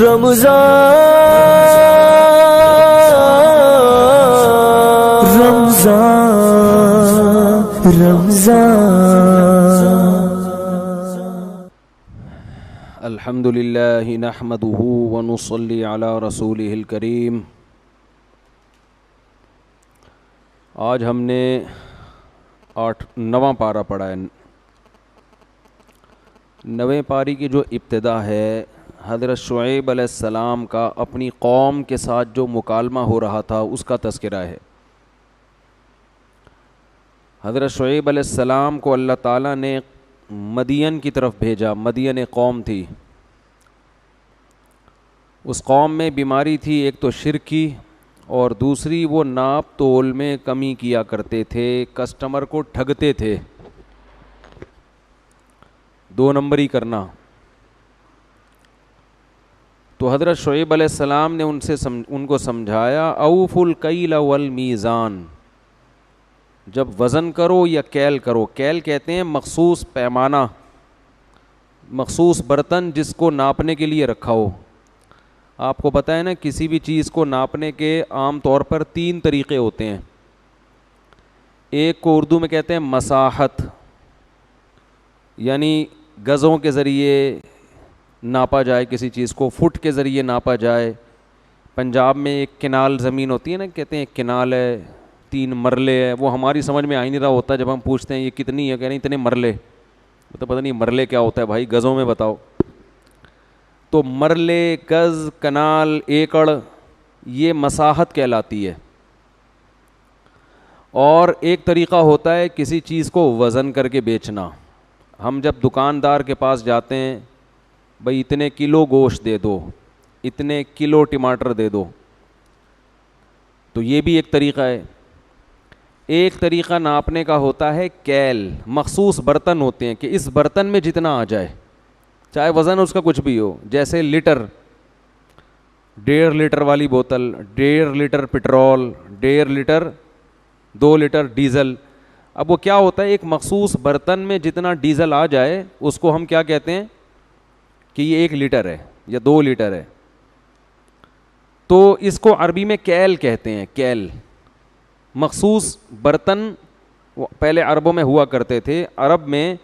الحمد للہ نحمدہ ونصلی علی رسولہ الکریم۔ آج ہم نے 9واں پارہ پڑھا ہے۔ 9ویں پاری کی جو ابتدا ہے، حضرت شعیب علیہ السلام کا اپنی قوم کے ساتھ جو مکالمہ ہو رہا تھا اس کا تذکرہ ہے۔ حضرت شعیب علیہ السلام کو اللہ تعالیٰ نے مدین کی طرف بھیجا۔ مدین ایک قوم تھی، اس قوم میں بیماری تھی، ایک تو شرک کی اور دوسری وہ ناپ تول میں کمی کیا کرتے تھے، کسٹمر کو ٹھگتے تھے، 2 نمبری کرنا۔ تو حضرت شعیب علیہ السلام نے ان کو سمجھایا، اوفوا الکیل والمیزان، جب وزن کرو یا کیل کرو۔ کیل کہتے ہیں مخصوص پیمانہ، مخصوص برتن جس کو ناپنے کے لیے رکھا ہو۔ آپ کو پتہ ہے نا، کسی بھی چیز کو ناپنے کے عام طور پر 3 طریقے ہوتے ہیں۔ ایک کو اردو میں کہتے ہیں مساحت، یعنی گزوں کے ذریعے ناپا جائے کسی چیز کو، فٹ کے ذریعے ناپا جائے۔ پنجاب میں ایک کنال زمین ہوتی ہے نا، کہتے ہیں کنال ہے، 3 مرلے ہے۔ وہ ہماری سمجھ میں آ ہی نہیں رہا ہوتا جب ہم پوچھتے ہیں یہ کتنی ہے، کہہ رہے ہیں اتنے مرلے۔ تو پتہ نہیں مرلے کیا ہوتا ہے بھائی، گزوں میں بتاؤ۔ تو مرلے، گز، کنال، ایکڑ، یہ مساحت کہلاتی ہے۔ اور ایک طریقہ ہوتا ہے کسی چیز کو وزن کر کے بیچنا۔ ہم جب دکاندار کے پاس جاتے ہیں، بھئی اتنے کلو گوشت دے دو، اتنے کلو ٹماٹر دے دو، تو یہ بھی ایک طریقہ ہے۔ ایک طریقہ ناپنے کا ہوتا ہے کیل، مخصوص برتن ہوتے ہیں کہ اس برتن میں جتنا آ جائے، چاہے وزن اس کا کچھ بھی ہو۔ جیسے لیٹر، 1.5 لیٹر والی بوتل، 1.5 litre petrol, 1.5 litre, 2 litre diesel. اب وہ کیا ہوتا ہے، ایک مخصوص برتن میں جتنا ڈیزل آ جائے اس کو ہم کیا کہتے ہیں کہ یہ 1 لیٹر ہے یا 2 لیٹر ہے۔ تو اس کو عربی میں کیل کہتے ہیں، کیل۔ مخصوص برتن پہلے عربوں میں ہوا کرتے تھے۔ عرب میں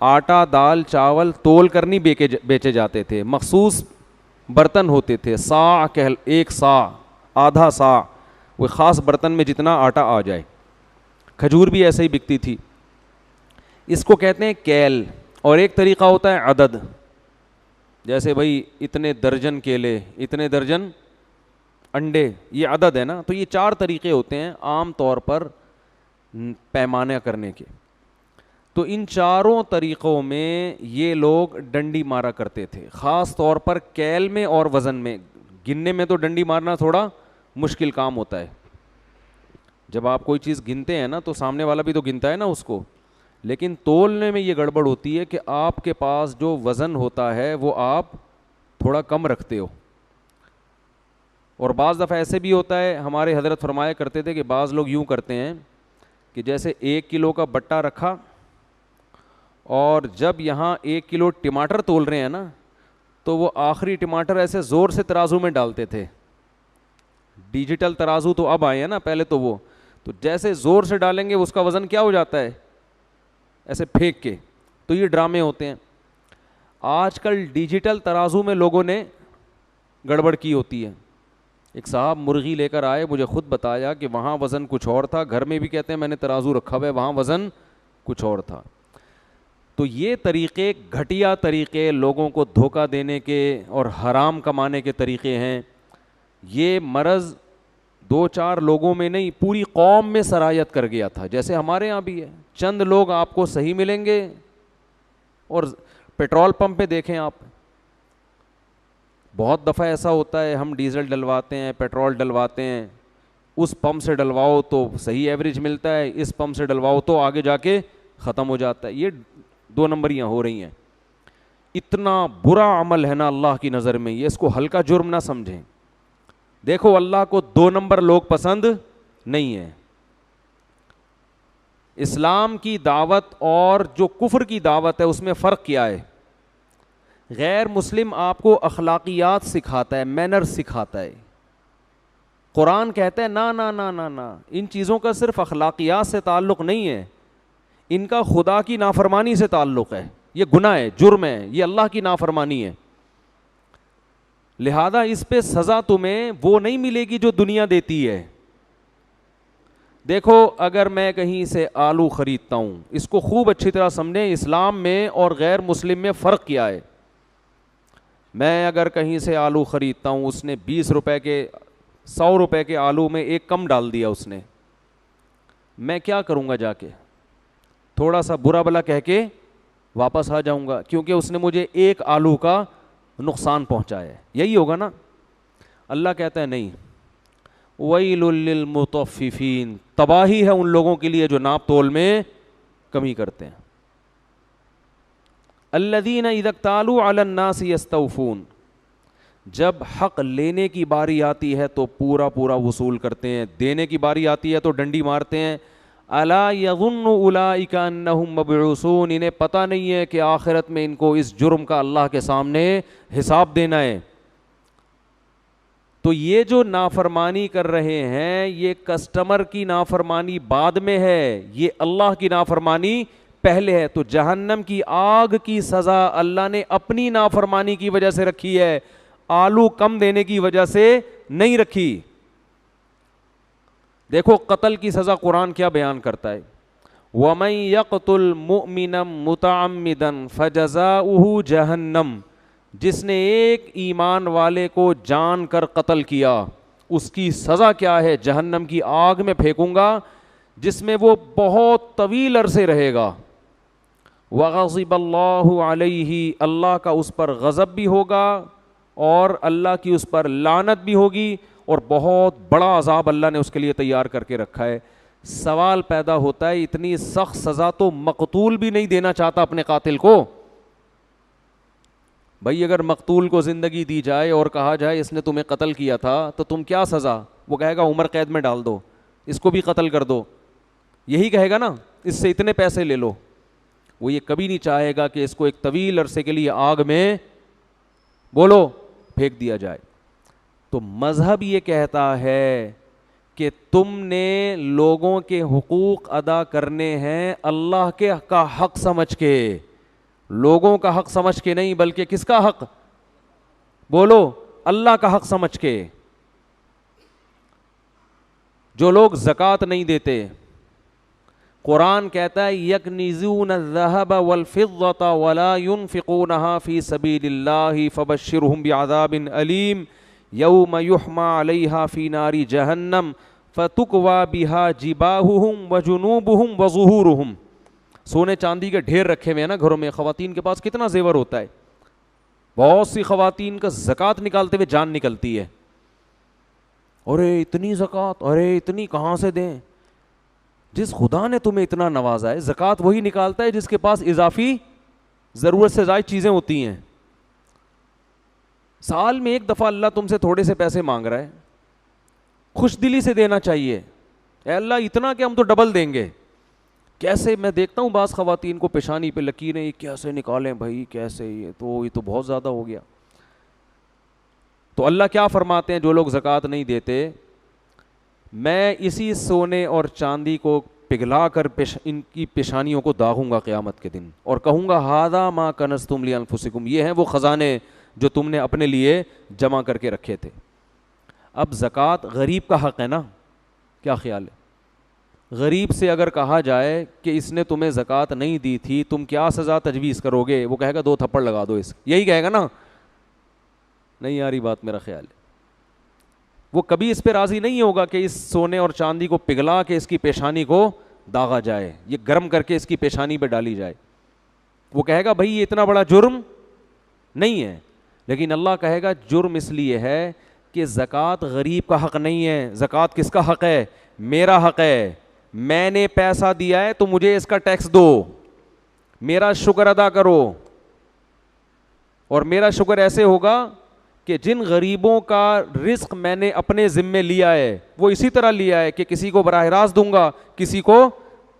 آٹا، دال، چاول تول کر نہیں بیچے جاتے تھے، مخصوص برتن ہوتے تھے۔ صاع، 1 صاع، آدھا صاع، وہ خاص برتن میں جتنا آٹا آ جائے۔ کھجور بھی ایسے ہی بکتی تھی۔ اس کو کہتے ہیں کیل۔ اور ایک طریقہ ہوتا ہے عدد، جیسے بھائی اتنے درجن کیلے، اتنے درجن انڈے، یہ عدد ہے نا۔ تو یہ 4 طریقے ہوتے ہیں عام طور پر پیمانہ کرنے کے۔ تو ان 4 طریقوں میں یہ لوگ ڈنڈی مارا کرتے تھے، خاص طور پر کیل میں اور وزن میں۔ گننے میں تو ڈنڈی مارنا تھوڑا مشکل کام ہوتا ہے۔ جب آپ کوئی چیز گنتے ہیں نا تو سامنے والا بھی تو گنتا ہے نا اس کو، لیکن تولنے میں یہ گڑبڑ ہوتی ہے کہ آپ کے پاس جو وزن ہوتا ہے وہ آپ تھوڑا کم رکھتے ہو۔ اور بعض دفعہ ایسے بھی ہوتا ہے، ہمارے حضرت فرمایا کرتے تھے کہ بعض لوگ یوں کرتے ہیں کہ جیسے 1 کلو کا بٹا رکھا اور جب یہاں 1 کلو ٹماٹر تول رہے ہیں نا تو وہ آخری ٹماٹر ایسے زور سے ترازو میں ڈالتے تھے۔ ڈیجیٹل ترازو تو اب آئے ہیں نا، پہلے تو وہ تو جیسے زور سے ڈالیں گے اس کا وزن کیا ہو جاتا ہے، ایسے پھینک کے۔ تو یہ ڈرامے ہوتے ہیں۔ آج کل ڈیجیٹل ترازو میں لوگوں نے گڑبڑ کی ہوتی ہے۔ ایک صاحب مرغی لے کر آئے، مجھے خود بتایا کہ وہاں وزن کچھ اور تھا، گھر میں بھی کہتے ہیں میں نے ترازو رکھا ہوا ہے، وہاں وزن کچھ اور تھا۔ تو یہ طریقے، گھٹیا طریقے، لوگوں کو دھوکہ دینے کے اور حرام کمانے کے طریقے ہیں۔ یہ مرض 2-4 لوگوں میں نہیں، پوری قوم میں سرایت کر گیا تھا۔ جیسے ہمارے یہاں بھی ہے، چند لوگ آپ کو صحیح ملیں گے۔ اور پیٹرول پمپ پہ دیکھیں آپ، بہت دفعہ ایسا ہوتا ہے ہم ڈیزل ڈلواتے ہیں، پیٹرول ڈلواتے ہیں، اس پمپ سے ڈلواؤ تو صحیح ایوریج ملتا ہے، اس پمپ سے ڈلواؤ تو آگے جا کے ختم ہو جاتا ہے۔ یہ 2 نمبریاں ہو رہی ہیں۔ اتنا برا عمل ہے نا اللہ کی نظر میں، یہ اس کو ہلکا جرم نہ سمجھیں۔ دیکھو اللہ کو 2 نمبر لوگ پسند نہیں ہیں۔ اسلام کی دعوت اور جو کفر کی دعوت ہے اس میں فرق کیا ہے؟ غیر مسلم آپ کو اخلاقیات سکھاتا ہے, مینر سکھاتا ہے. قرآن کہتا ہے نا نا نا نا نا, ان چیزوں کا صرف اخلاقیات سے تعلق نہیں ہے, ان کا خدا کی نافرمانی سے تعلق ہے. یہ گناہ ہے, جرم ہے, یہ اللہ کی نافرمانی ہے. لہذا اس پہ سزا تمہیں وہ نہیں ملے گی جو دنیا دیتی ہے. دیکھو اگر میں کہیں سے آلو خریدتا ہوں, اس کو خوب اچھی طرح سمجھیں, اسلام میں اور غیر مسلم میں فرق کیا ہے. میں اگر کہیں سے آلو خریدتا ہوں, اس نے 20 روپے کے 100 روپے کے آلو میں ایک کم ڈال دیا اس نے, میں کیا کروں گا؟ جا کے تھوڑا سا برا بلا کہہ کے واپس آ جاؤں گا, کیونکہ اس نے مجھے ایک آلو کا نقصان پہنچایا ہے. یہی ہوگا نا. اللہ کہتا ہے نہیں, ویل للمطففین, تباہی ہے ان لوگوں کے لیے جو ناپ تول میں کمی کرتے ہیں. الذین اذا اکتالوا علی الناس یستوفون, جب حق لینے کی باری آتی ہے تو پورا پورا وصول کرتے ہیں, دینے کی باری آتی ہے تو ڈنڈی مارتے ہیں. الا یظن اولئک انہم مبعوثون, انہیں پتہ نہیں ہے کہ آخرت میں ان کو اس جرم کا اللہ کے سامنے حساب دینا ہے. تو یہ جو نافرمانی کر رہے ہیں یہ کسٹمر کی نافرمانی بعد میں ہے, یہ اللہ کی نافرمانی پہلے ہے. تو جہنم کی آگ کی سزا اللہ نے اپنی نافرمانی کی وجہ سے رکھی ہے, آلو کم دینے کی وجہ سے نہیں رکھی. دیکھو قتل کی سزا قرآن کیا بیان کرتا ہے, وَمَن يَقْتُلْ مُؤْمِنًا مُتَعَمِّدًا فَجَزَاؤُهُ جَهَنَّمُ, جس نے ایک ایمان والے کو جان کر قتل کیا اس کی سزا کیا ہے؟ جہنم کی آگ میں پھینکوں گا جس میں وہ بہت طویل عرصے رہے گا. وَغَضِبَ اللَّهُ عَلَيْهِ, اللہ کا اس پر غضب بھی ہوگا اور اللہ کی اس پر لعنت بھی ہوگی, اور بہت بڑا عذاب اللہ نے اس کے لیے تیار کر کے رکھا ہے. سوال پیدا ہوتا ہے, اتنی سخت سزا تو مقتول بھی نہیں دینا چاہتا اپنے قاتل کو. بھائی اگر مقتول کو زندگی دی جائے اور کہا جائے اس نے تمہیں قتل کیا تھا تو تم کیا سزا, وہ کہے گا عمر قید میں ڈال دو, اس کو بھی قتل کر دو, یہی کہے گا نا, اس سے اتنے پیسے لے لو. وہ یہ کبھی نہیں چاہے گا کہ اس کو ایک طویل عرصے کے لیے آگ میں بولو پھینک دیا جائے. تو مذہب یہ کہتا ہے کہ تم نے لوگوں کے حقوق ادا کرنے ہیں اللہ کے کا حق سمجھ کے, لوگوں کا حق سمجھ کے نہیں, بلکہ کس کا حق؟ بولو, اللہ کا حق سمجھ کے. جو لوگ زکوٰۃ نہیں دیتے, قرآن کہتا ہے یکنزون الذهب والفضة ولا ينفقونها في سبيل الله فبشرهم بعذاب أليم یوم یحمى علیہا فی نار جہنم فتکوی بہا جباہہم وجنوبہم وظہورہم. سونے چاندی کے ڈھیر رکھے ہوئے ہیں نا گھروں میں, خواتین کے پاس کتنا زیور ہوتا ہے, بہت سی خواتین کا زکوٰۃ نکالتے ہوئے جان نکلتی ہے. ارے اتنی زکوٰۃ, ارے اتنی کہاں سے دیں؟ جس خدا نے تمہیں اتنا نوازا ہے, زکوٰۃ وہی نکالتا ہے جس کے پاس اضافی ضرورت سے زائد چیزیں ہوتی ہیں. سال میں ایک دفعہ اللہ تم سے تھوڑے سے پیسے مانگ رہا ہے, خوش دلی سے دینا چاہیے. اے اللہ اتنا کہ ہم تو ڈبل دیں گے. کیسے, میں دیکھتا ہوں بعض خواتین کو پیشانی پہ لکیریں, یہ کیسے نکالیں بھائی, کیسے, یہ تو بہت زیادہ ہو گیا. تو اللہ کیا فرماتے ہیں, جو لوگ زکوٰۃ نہیں دیتے میں اسی سونے اور چاندی کو پگھلا کر ان کی پیشانیوں کو داغوں گا قیامت کے دن, اور کہوں گا ھذا ما کنزتم لانفسکم, یہ ہیں وہ خزانے جو تم نے اپنے لیے جمع کر کے رکھے تھے. اب زکوٰۃ غریب کا حق ہے نا, کیا خیال ہے؟ غریب سے اگر کہا جائے کہ اس نے تمہیں زکوٰۃ نہیں دی تھی, تم کیا سزا تجویز کرو گے؟ وہ کہے گا 2 تھپڑ لگا دو اس, یہی کہے گا نا. نہیں آ رہی بات, میرا خیال ہے. وہ کبھی اس پہ راضی نہیں ہوگا کہ اس سونے اور چاندی کو پگھلا کے اس کی پیشانی کو داغا جائے, یہ گرم کر کے اس کی پیشانی پہ ڈالی جائے. وہ کہے گا بھائی یہ اتنا بڑا جرم نہیں ہے. لیکن اللہ کہے گا جرم اس لیے ہے کہ زکوٰۃ غریب کا حق نہیں ہے. زکوٰۃ کس کا حق ہے؟ میرا حق ہے. میں نے پیسہ دیا ہے تو مجھے اس کا ٹیکس دو, میرا شکر ادا کرو. اور میرا شکر ایسے ہوگا کہ جن غریبوں کا رزق میں نے اپنے ذمے لیا ہے وہ اسی طرح لیا ہے کہ کسی کو براہ راست دوں گا, کسی کو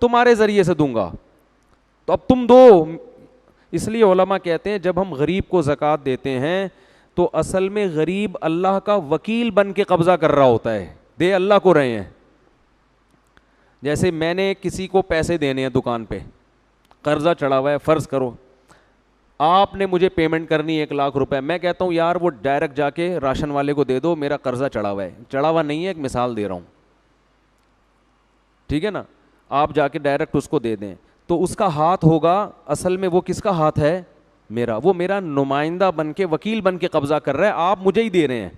تمہارے ذریعے سے دوں گا. تو اب تم دو, اس لیے علماء کہتے ہیں جب ہم غریب کو زکوٰۃ دیتے ہیں تو اصل میں غریب اللہ کا وکیل بن کے قبضہ کر رہا ہوتا ہے, دے اللہ کو رہے ہیں. جیسے میں نے کسی کو پیسے دینے ہیں دکان پہ, قرضہ چڑھا ہوا ہے, فرض کرو آپ نے مجھے پیمنٹ کرنی ہے 1,00,000 روپے, میں کہتا ہوں یار وہ ڈائریکٹ جا کے راشن والے کو دے دو, میرا قرضہ چڑھا ہوا ہے. چڑھا ہوا نہیں ہے, ایک مثال دے رہا ہوں, ٹھیک ہے نا, آپ جا کے ڈائریکٹ اس کو دے دیں تو اس کا ہاتھ ہوگا, اصل میں وہ کس کا ہاتھ ہے, میرا. وہ میرا نمائندہ بن کے, وکیل بن کے قبضہ کر رہا ہے, آپ مجھے ہی دے رہے ہیں,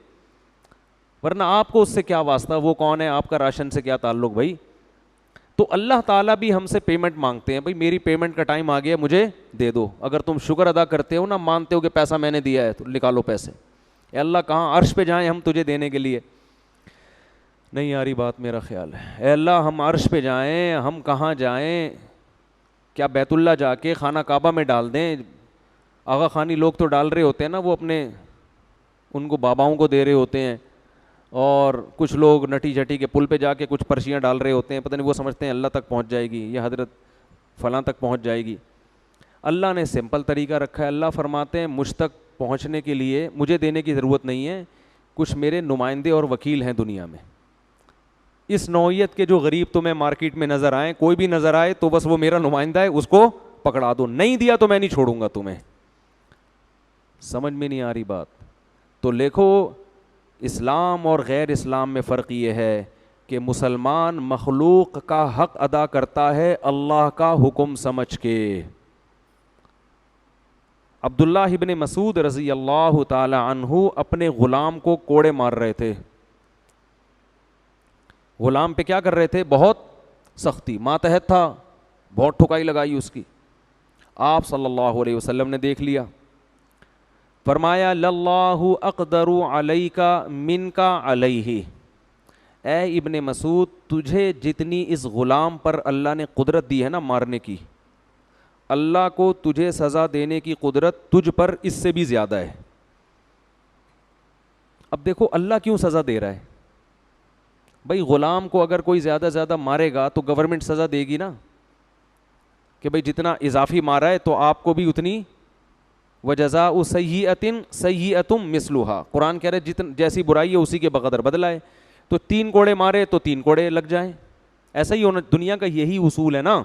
ورنہ آپ کو اس سے کیا واسطہ, وہ کون ہے, آپ کا راشن سے کیا تعلق بھائی. تو اللہ تعالیٰ بھی ہم سے پیمنٹ مانگتے ہیں, بھائی میری پیمنٹ کا ٹائم آ گیا مجھے دے دو. اگر تم شکر ادا کرتے ہو نا, مانتے ہو کہ پیسہ میں نے دیا ہے, تو نکالو پیسے. اے اللہ کہاں عرش پہ جائیں ہم تجھے دینے کے لیے, نہیں آ رہی بات میرا خیال ہے. اے اللہ ہم عرش پہ جائیں, ہم کہاں جائیں, کیا بیت اللہ جا کے خانہ کعبہ میں ڈال دیں. آغا خانی لوگ تو ڈال رہے ہوتے ہیں نا, وہ اپنے ان کو باباؤں کو دے رہے ہوتے ہیں, اور کچھ لوگ نٹی جھٹی کے پل پہ جا کے کچھ پرچیاں ڈال رہے ہوتے ہیں, پتہ نہیں وہ سمجھتے ہیں اللہ تک پہنچ جائے گی یا حضرت فلاں تک پہنچ جائے گی. اللہ نے سمپل طریقہ رکھا ہے. اللہ فرماتے ہیں مجھ تک پہنچنے کے لیے مجھے دینے کی ضرورت نہیں ہے, کچھ میرے نمائندے اور وکیل ہیں دنیا میں. اس نوعیت کے جو غریب تمہیں مارکیٹ میں نظر آئیں, کوئی بھی نظر آئے تو بس وہ میرا نمائندہ ہے, اس کو پکڑا دو, نہیں دیا تو میں نہیں چھوڑوں گا تمہیں. سمجھ میں نہیں آ رہی بات. تو دیکھو اسلام اور غیر اسلام میں فرق یہ ہے کہ مسلمان مخلوق کا حق ادا کرتا ہے اللہ کا حکم سمجھ کے. عبداللہ ابن مسعود رضی اللہ تعالی عنہ اپنے غلام کو کوڑے مار رہے تھے. غلام پہ کیا کر رہے تھے, بہت سختی, ماتحت تھا, بہت ٹھکائی لگائی اس کی. آپ صلی اللہ علیہ وسلم نے دیکھ لیا, فرمایا للہ اقدر علیک منک علیہ, اے ابن مسعود تجھے جتنی اس غلام پر اللہ نے قدرت دی ہے نا مارنے کی, اللہ کو تجھے سزا دینے کی قدرت تجھ پر اس سے بھی زیادہ ہے. اب دیکھو اللہ کیوں سزا دے رہا ہے بھائی. غلام کو اگر کوئی زیادہ زیادہ مارے گا تو گورنمنٹ سزا دے گی نا, کہ بھائی جتنا اضافی مارا ہے تو آپ کو بھی اتنی, وجزاء سیئۃ سیئۃ مثلھا, قرآن کہہ رہے جتن جیسی برائی ہے اسی کے بقدر بدلہ ہے. تو 3 کوڑے مارے تو 3 کوڑے لگ جائیں, ایسا ہی ہونا, دنیا کا یہی اصول ہے نا.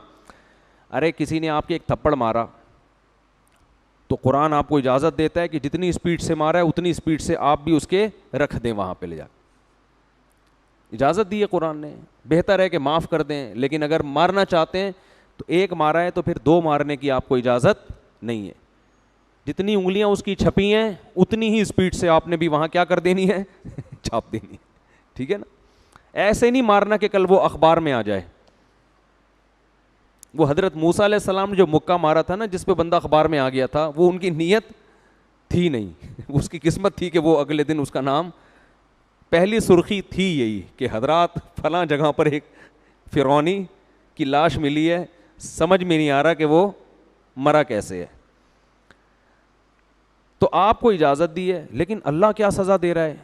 ارے کسی نے آپ کے ایک تھپڑ مارا تو قرآن آپ کو اجازت دیتا ہے کہ جتنی اسپیڈ سے مارا ہے اتنی اسپیڈ سے آپ بھی اس کے رکھ دیں وہاں پہ لے جا, اجازت دی ہے قرآن نے. بہتر ہے کہ معاف کر دیں, لیکن اگر مارنا چاہتے ہیں تو ایک مارا ہے تو پھر 2 مارنے کی آپ کو اجازت نہیں ہے. جتنی انگلیاں اس کی چھپی ہیں اتنی ہی اسپیڈ سے آپ نے بھی وہاں کیا کر دینی ہے, چھاپ دینی ہے, ٹھیک ہے نا. ایسے نہیں مارنا کہ کل وہ اخبار میں آ جائے. وہ حضرت موسیٰ علیہ السلام نے جو مکہ مارا تھا نا, جس پہ بندہ اخبار میں آ گیا تھا, وہ ان کی نیت تھی نہیں, اس کی قسمت تھی کہ وہ اگلے دن اس کا نام, پہلی سرخی تھی یہی کہ حضرات فلاں جگہ پر ایک فرعونی کی لاش ملی ہے, سمجھ میں نہیں آ رہا کہ وہ مرا کیسے ہے. تو آپ کو اجازت دی ہے, لیکن اللہ کیا سزا دے رہا ہے.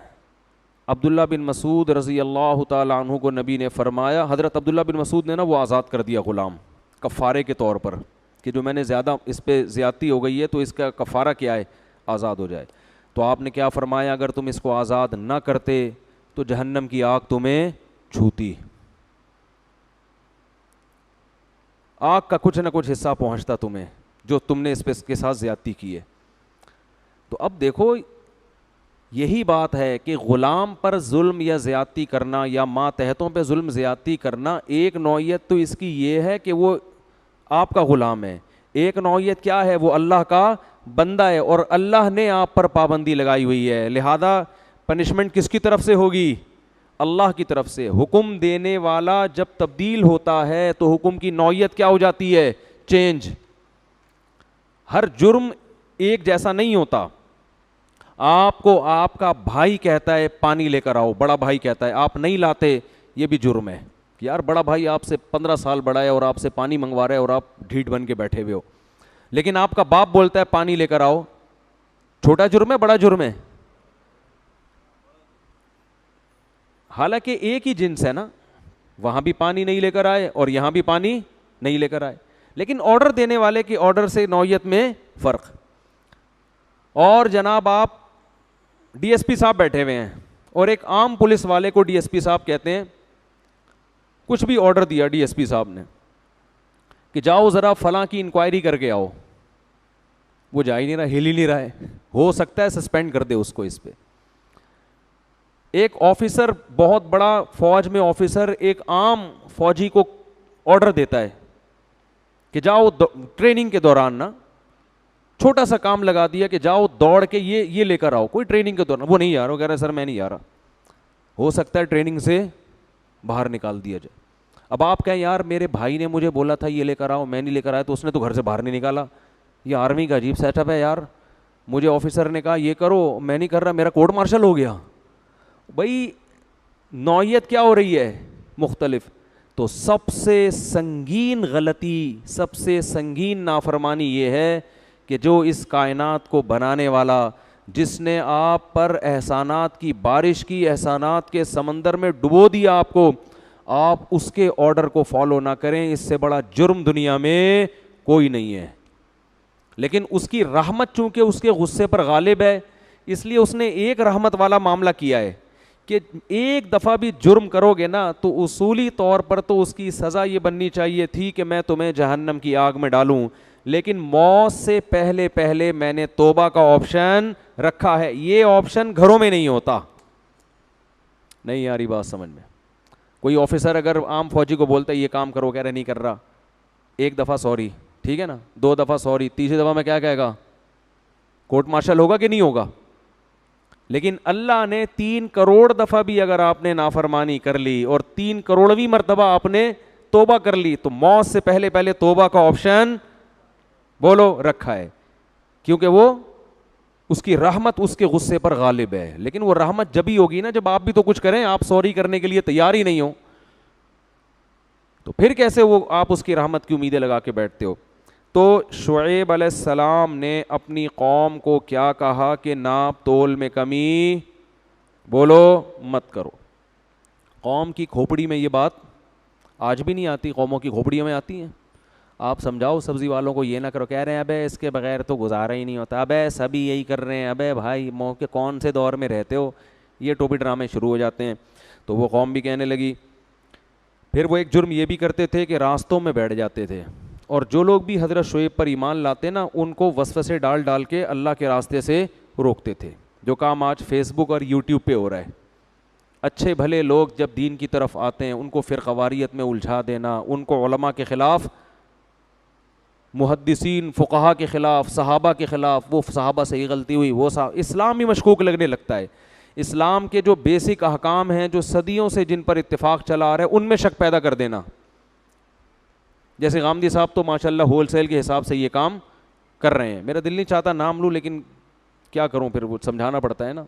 عبداللہ بن مسعود رضی اللہ تعالیٰ عنہ کو نبی نے فرمایا, حضرت عبداللہ بن مسعود نے نا وہ آزاد کر دیا غلام کفارے کے طور پر, کہ جو میں نے زیادہ اس پہ زیادتی ہو گئی ہے تو اس کا کفارہ کیا ہے, آزاد ہو جائے. تو آپ نے کیا فرمایا, اگر تم اس کو آزاد نہ کرتے تو جہنم کی آگ تمہیں چھوتی, آگ کا کچھ نہ کچھ حصہ پہنچتا تمہیں جو تم نے اس پہ اس کے ساتھ زیادتی کی ہے. تو اب دیکھو یہی بات ہے کہ غلام پر ظلم یا زیادتی کرنا یا ماتحتوں پہ ظلم زیادتی کرنا, ایک نوعیت تو اس کی یہ ہے کہ وہ آپ کا غلام ہے, ایک نوعیت کیا ہے, وہ اللہ کا بندہ ہے اور اللہ نے آپ پر پابندی لگائی ہوئی ہے, لہذا پنشمنٹ کس کی طرف سے ہوگی, اللہ کی طرف سے. حکم دینے والا جب تبدیل ہوتا ہے تو حکم کی نوعیت کیا ہو جاتی ہے, چینج. ہر جرم ایک جیسا نہیں ہوتا. آپ کو آپ کا بھائی کہتا ہے پانی لے کر آؤ, بڑا بھائی کہتا ہے, آپ نہیں لاتے, یہ بھی جرم ہے کہ یار بڑا بھائی آپ سے 15 سال بڑا ہے اور آپ سے پانی منگوا رہا ہے اور آپ ڈھیٹ بن کے بیٹھے ہوئے ہو. لیکن آپ کا باپ بولتا ہے پانی لے کر آؤ, چھوٹا جرم ہے بڑا جرم ہے, حالانکہ ایک ہی جنس ہے نا, وہاں بھی پانی نہیں لے کر آئے اور یہاں بھی پانی نہیں لے کر آئے. لیکن آرڈر دینے والے کی آرڈر سے نوعیت میں فرق. اور جناب آپ ڈی ایس پی صاحب بیٹھے ہوئے ہیں اور ایک عام پولیس والے کو ڈی ایس پی صاحب کہتے ہیں, کچھ بھی آرڈر دیا ڈی ایس پی صاحب نے کہ جاؤ ذرا فلاں کی انکوائری کر کے آؤ, وہ جا ہی نہیں رہا, ہل ہی نہیں رہا ہے, ہو سکتا ہے سسپینڈ کر دے اس کو اس پہ. ایک آفیسر, بہت بڑا فوج میں آفیسر, ایک عام فوجی کو آرڈر دیتا ہے کہ جاؤ ٹریننگ کے دوران نا, چھوٹا سا کام لگا دیا کہ جاؤ دوڑ کے یہ لے کر آؤ, کوئی ٹریننگ کے دوران, وہ نہیں آ رہا, وہ کہہ رہا ہے سر میں نہیں آ رہا, ہو سکتا ہے ٹریننگ سے باہر نکال دیا جائے. اب آپ کہیں یار میرے بھائی نے مجھے بولا تھا یہ لے کر آؤ, میں نہیں لے کر آیا, تو اس نے تو گھر سے باہر نہیں نکالا. یہ آرمی کا عجیب سیٹ اپ ہے یار, مجھے آفیسر نے کہا یہ کرو, میں نہیں کر رہا, میرا کورٹ مارشل ہو گیا. بھائی نوعیت کیا ہو رہی ہے مختلف. تو سب سے سنگین غلطی, سب سے سنگین نافرمانی یہ ہے کہ جو اس کائنات کو بنانے والا, جس نے آپ پر احسانات کی بارش کی, احسانات کے سمندر میں ڈبو دیا آپ کو, آپ اس کے آرڈر کو فالو نہ کریں, اس سے بڑا جرم دنیا میں کوئی نہیں ہے. لیکن اس کی رحمت چونکہ اس کے غصے پر غالب ہے, اس لیے اس نے ایک رحمت والا معاملہ کیا ہے کہ ایک دفعہ بھی جرم کرو گے نا تو اصولی طور پر تو اس کی سزا یہ بننی چاہیے تھی کہ میں تمہیں جہنم کی آگ میں ڈالوں, لیکن موت سے پہلے پہلے میں نے توبہ کا آپشن رکھا ہے. یہ آپشن گھروں میں نہیں ہوتا. نہیں آ رہی بات سمجھ میں؟ کوئی آفیسر اگر عام فوجی کو بولتا ہے یہ کام کرو, کہہ رہے نہیں کر رہا, ایک دفعہ سوری, ٹھیک ہے نا, 2 دفعہ سوری, تیسری دفعہ میں کیا کہے گا, کورٹ مارشل ہوگا کہ نہیں ہوگا. لیکن اللہ نے 3 کروڑ دفعہ بھی اگر آپ نے نافرمانی کر لی اور 3 کروڑویں مرتبہ آپ نے توبہ کر لی, تو موت سے پہلے پہلے توبہ کا آپشن بولو رکھا ہے, کیونکہ وہ اس کی رحمت اس کے غصے پر غالب ہے. لیکن وہ رحمت جب ہی ہوگی نا جب آپ بھی تو کچھ کریں, آپ سوری کرنے کے لیے تیار ہی نہیں ہو, تو پھر کیسے وہ آپ اس کی رحمت کی امیدیں لگا کے بیٹھتے ہو. تو شعیب علیہ السلام نے اپنی قوم کو کیا کہا کہ ناپ تول میں کمی بولو مت کرو. قوم کی کھوپڑی میں یہ بات آج بھی نہیں آتی, قوموں کی کھوپڑیوں میں آتی ہیں. آپ سمجھاؤ سبزی والوں کو یہ نہ کرو, کہہ رہے ہیں ابے اس کے بغیر تو گزارا ہی نہیں ہوتا, ابے سبھی یہی کر رہے ہیں, ابے بھائی موقع کون سے دور میں رہتے ہو, یہ ٹوپی ڈرامے شروع ہو جاتے ہیں. تو وہ قوم بھی کہنے لگی. پھر وہ ایک جرم یہ بھی کرتے تھے کہ راستوں میں بیٹھ جاتے تھے, اور جو لوگ بھی حضرت شعیب پر ایمان لاتے نا ان کو وسوسے ڈال ڈال کے اللہ کے راستے سے روکتے تھے, جو کام آج فیس بک اور یوٹیوب پہ ہو رہا ہے. اچھے بھلے لوگ جب دین کی طرف آتے ہیں ان کو فرقواریت میں الجھا دینا, ان کو علماء کے خلاف, محدثین فقہا کے خلاف, صحابہ کے خلاف, وہ صحابہ سے یہ غلطی ہوئی, وہ اسلام ہی مشکوک لگنے لگتا ہے. اسلام کے جو بیسک احکام ہیں جو صدیوں سے جن پر اتفاق چلا آ رہا ہے ان میں شک پیدا کر دینا. جیسے غامدی صاحب تو ماشاءاللہ ہول سیل کے حساب سے یہ کام کر رہے ہیں. میرا دل نہیں چاہتا نام لوں, لیکن کیا کروں, پھر وہ سمجھانا پڑتا ہے نا.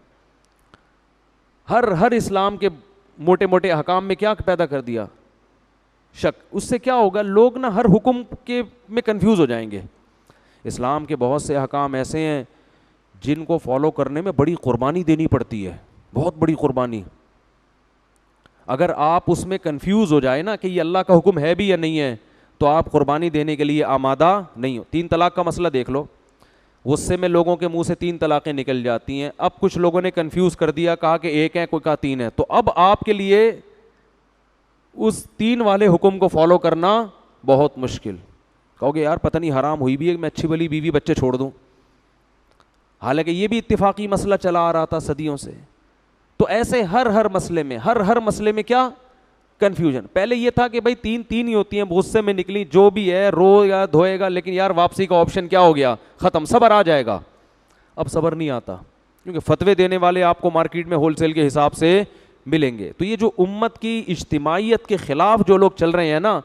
ہر اسلام کے موٹے موٹے احکام میں کیا پیدا کر دیا, شک. اس سے کیا ہوگا, لوگ نا ہر حکم کے میں کنفیوز ہو جائیں گے. اسلام کے بہت سے احکام ایسے ہیں جن کو فالو کرنے میں بڑی قربانی دینی پڑتی ہے, بہت بڑی قربانی. اگر آپ اس میں کنفیوز ہو جائے نا کہ یہ اللہ کا حکم ہے بھی یا نہیں ہے, تو آپ قربانی دینے کے لیے آمادہ نہیں ہو. 3 طلاق کا مسئلہ دیکھ لو, غصے میں لوگوں کے منہ سے 3 طلاقیں نکل جاتی ہیں. اب کچھ لوگوں نے کنفیوز کر دیا, کہا کہ 1 ہے, کوئی کہا 3 ہے, تو اب آپ کے لیے اس 3 والے حکم کو فالو کرنا بہت مشکل. کہو گے یار پتہ نہیں حرام ہوئی بھی ہے, میں اچھی بلی بیوی بچے چھوڑ دوں, حالانکہ یہ بھی اتفاقی مسئلہ چلا آ رہا تھا صدیوں سے. تو ایسے ہر مسئلے میں ہر مسئلے میں کیا کنفیوژن. پہلے یہ تھا کہ بھائی 3 ہی ہوتی ہیں, غصے میں نکلی جو بھی ہے رو یا دھوئے گا, لیکن یار واپسی کا آپشن کیا ہو گیا, ختم, صبر آ جائے گا. اب صبر نہیں آتا, کیونکہ فتوے دینے والے آپ کو مارکیٹ میں ہول سیل کے حساب سے ملیں گے. تو یہ جو امت کی اجتماعیت کے خلاف جو لوگ چل رہے ہیں نا,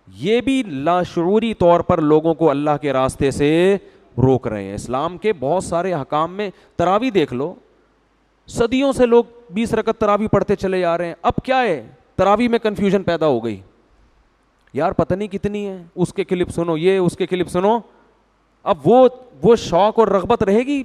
یہ بھی لاشعوری طور پر لوگوں کو اللہ کے راستے سے روک رہے ہیں. اسلام کے بہت سارے احکام میں, تراویح دیکھ لو, صدیوں سے لوگ 20 رکعت تراویح پڑھتے چلے جا رہے ہیں. اب کیا ہے, تراویح میں کنفیوژن پیدا ہو گئی, یار پتہ نہیں کتنی ہے, اس کے کلپ سنو, یہ اس کے کلپ سنو. اب وہ شوق اور رغبت رہے گی,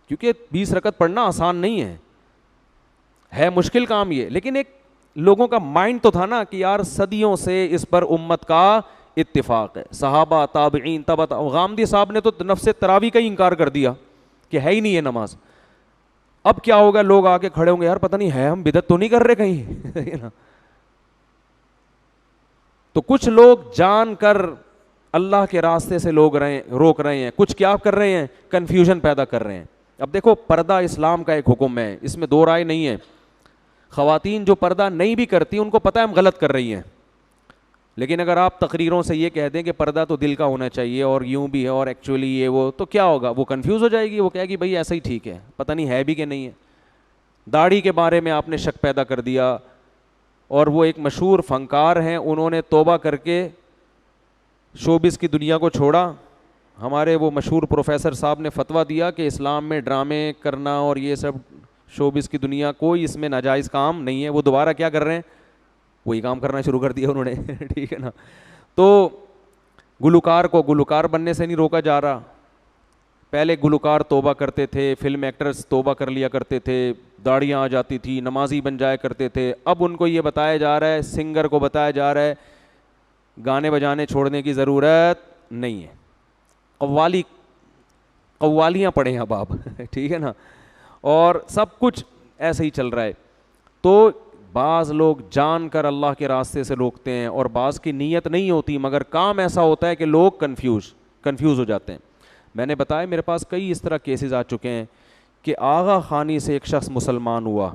کیونکہ 20 رکعت پڑھنا آسان نہیں ہے مشکل کام یہ. لیکن ایک لوگوں کا مائنڈ تو تھا نا کہ یار صدیوں سے اس پر امت کا اتفاق ہے. صحابہ، تابعین، غامدی صاحب نے تو نفس تراوی کا ہی انکار کر دیا کہ ہے ہی نہیں یہ نماز. اب کیا ہوگا, لوگ آ کے کھڑے ہوں گے, یار پتہ نہیں ہے ہم بدعت تو نہیں کر رہے کہیں. تو کچھ لوگ جان کر اللہ کے راستے سے روک رہے ہیں, کچھ کیا کر رہے ہیں, کنفیوژن پیدا کر رہے ہیں. اب دیکھو, پردہ اسلام کا ایک حکم ہے, اس میں دو رائے نہیں ہے. خواتین جو پردہ نہیں بھی کرتی ان کو پتہ ہے ہم غلط کر رہی ہیں, لیکن اگر آپ تقریروں سے یہ کہہ دیں کہ پردہ تو دل کا ہونا چاہیے اور یوں بھی ہے اور ایکچولی یہ وہ, تو کیا ہوگا, وہ کنفیوز ہو جائے گی, وہ کہے گی بھائی ایسا ہی ٹھیک ہے, پتہ نہیں ہے بھی کہ نہیں ہے. داڑھی کے بارے میں آپ نے شک پیدا کر دیا, اور وہ ایک مشہور فنکار ہیں, انہوں نے توبہ کر کے شوبز کی دنیا کو چھوڑا. ہمارے وہ مشہور پروفیسر صاحب نے فتویٰ دیا کہ اسلام میں ڈرامے کرنا اور یہ سب شوبز کی دنیا, کوئی اس میں ناجائز کام نہیں ہے. وہ دوبارہ کیا کر رہے ہیں, وہی کام کرنا شروع کر دیا انہوں نے. ٹھیک ہے نا. تو گلوکار کو گلوکار بننے سے نہیں روکا جا رہا. پہلے گلوکار توبہ کرتے تھے, فلم ایکٹرز توبہ کر لیا کرتے تھے, داڑیاں آ جاتی تھی, نمازی بن جایا کرتے تھے. اب ان کو یہ بتایا جا رہا ہے, سنگر کو بتایا جا رہا ہے گانے بجانے چھوڑنے کی ضرورت نہیں ہے, قوالیاں پڑھیں اب آپ. ٹھیک ہے نا. اور سب کچھ ایسے ہی چل رہا ہے. تو بعض لوگ جان کر اللہ کے راستے سے روکتے ہیں, اور بعض کی نیت نہیں ہوتی مگر کام ایسا ہوتا ہے کہ لوگ کنفیوز ہو جاتے ہیں. میں نے بتایا میرے پاس کئی اس طرح کیسز آ چکے ہیں کہ آغا خانی سے ایک شخص مسلمان ہوا,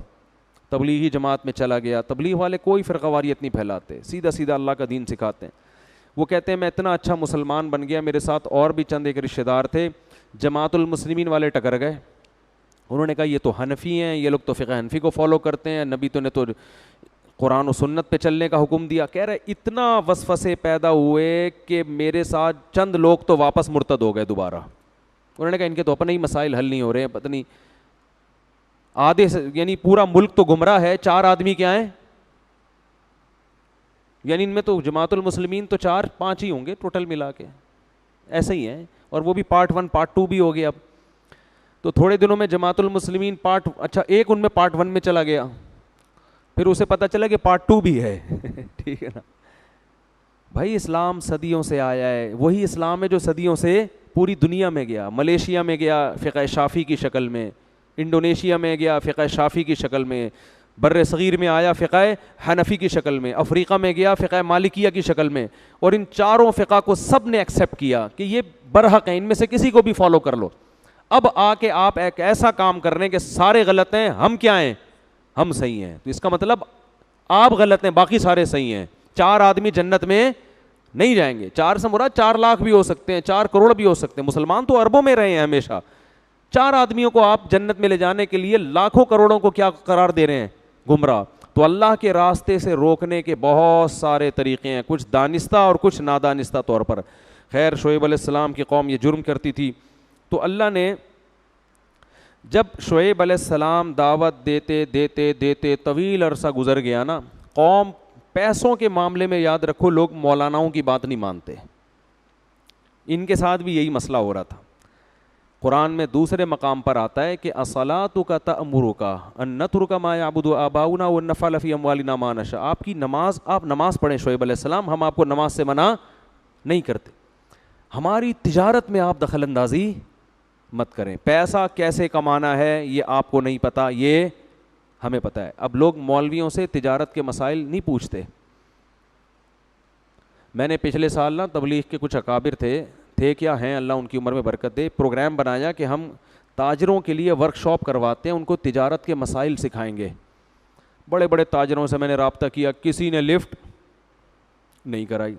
تبلیغی جماعت میں چلا گیا. تبلیغ والے کوئی فرقہ واریت نہیں پھیلاتے, سیدھا سیدھا اللہ کا دین سکھاتے ہیں. وہ کہتے ہیں میں اتنا اچھا مسلمان بن گیا, میرے ساتھ اور بھی چند ایک رشتہ دار تھے, جماعت المسلمین والے ٹکر گئے. انہوں نے کہا یہ تو حنفی ہیں, یہ لوگ تو فقہ حنفی کو فالو کرتے ہیں, نبی تو نے تو قرآن و سنت پہ چلنے کا حکم دیا. کہہ رہے اتنا وسوسے پیدا ہوئے کہ میرے ساتھ چند لوگ تو واپس مرتد ہو گئے دوبارہ. انہوں نے کہا ان کے تو اپنے ہی مسائل حل نہیں ہو رہے ہیں, پتہ نہیں آدھے یعنی پورا ملک تو گمراہ ہے, 4 آدمی کیا ہیں, یعنی ان میں تو جماعت المسلمین تو 4-5 ہی ہوں گے ٹوٹل ملا کے, ایسے ہی ہیں. اور وہ بھی پارٹ 1 پارٹ 2 بھی ہو گیا. اب تو تھوڑے دنوں میں جماعت المسلمین ایک ان میں پارٹ 1 میں چلا گیا, پھر اسے پتہ چلا کہ پارٹ 2 بھی ہے. ٹھیک ہے نا. بھائی اسلام صدیوں سے آیا ہے, وہی اسلام ہے جو صدیوں سے پوری دنیا میں گیا. ملیشیا میں گیا فقہ شافی کی شکل میں, انڈونیشیا میں گیا فقہ شافی کی شکل میں, بر صغیر میں آیا فقہ حنفی کی شکل میں, افریقہ میں گیا فقہ مالکیہ کی شکل میں. اور ان چاروں فقہ کو سب نے ایکسیپٹ کیا کہ یہ برحق ہیں, ان میں سے کسی کو بھی فالو کر لو. اب آ کے آپ ایک ایسا کام کر رہے ہیں کہ سارے غلط ہیں, ہم کیا ہیں, ہم صحیح ہیں. تو اس کا مطلب آپ غلط ہیں, باقی سارے صحیح ہیں. 4 آدمی جنت میں نہیں جائیں گے. 4 سے مراد 4 لاکھ بھی ہو سکتے ہیں, 4 کروڑ بھی ہو سکتے ہیں. مسلمان تو اربوں میں رہے ہیں ہمیشہ. 4 آدمیوں کو آپ جنت میں لے جانے کے لیے لاکھوں کروڑوں کو کیا قرار دے رہے ہیں, گمراہ. تو اللہ کے راستے سے روکنے کے بہت سارے طریقے ہیں, کچھ دانستہ اور کچھ نادانستہ طور پر. خیر شعیب علیہ السلام کی قوم یہ جرم کرتی تھی, تو اللہ نے جب شعیب علیہ السلام دعوت دیتے دیتے دیتے طویل عرصہ گزر گیا نا, قوم پیسوں کے معاملے میں یاد رکھو لوگ مولاناؤں کی بات نہیں مانتے. ان کے ساتھ بھی یہی مسئلہ ہو رہا تھا. قرآن میں دوسرے مقام پر آتا ہے کہ اصلاتک تأمرک ان نترک ما یعبد آباؤنا ونفعل فی اموالنا ما نشاء. آپ کی نماز, آپ نماز پڑھیں شعیب علیہ السلام, ہم آپ کو نماز سے منع نہیں کرتے. ہماری تجارت میں آپ دخل اندازی مت کریں. پیسہ کیسے کمانا ہے یہ آپ کو نہیں پتا, یہ ہمیں پتہ ہے. اب لوگ مولویوں سے تجارت کے مسائل نہیں پوچھتے. میں نے پچھلے سال نا تبلیغ کے کچھ اکابر تھے کیا ہیں, اللہ ان کی عمر میں برکت دے, پروگرام بنایا کہ ہم تاجروں کے لیے ورک شاپ کرواتے ہیں, ان کو تجارت کے مسائل سکھائیں گے. بڑے بڑے تاجروں سے میں نے رابطہ کیا, کسی نے لفٹ نہیں کرائی.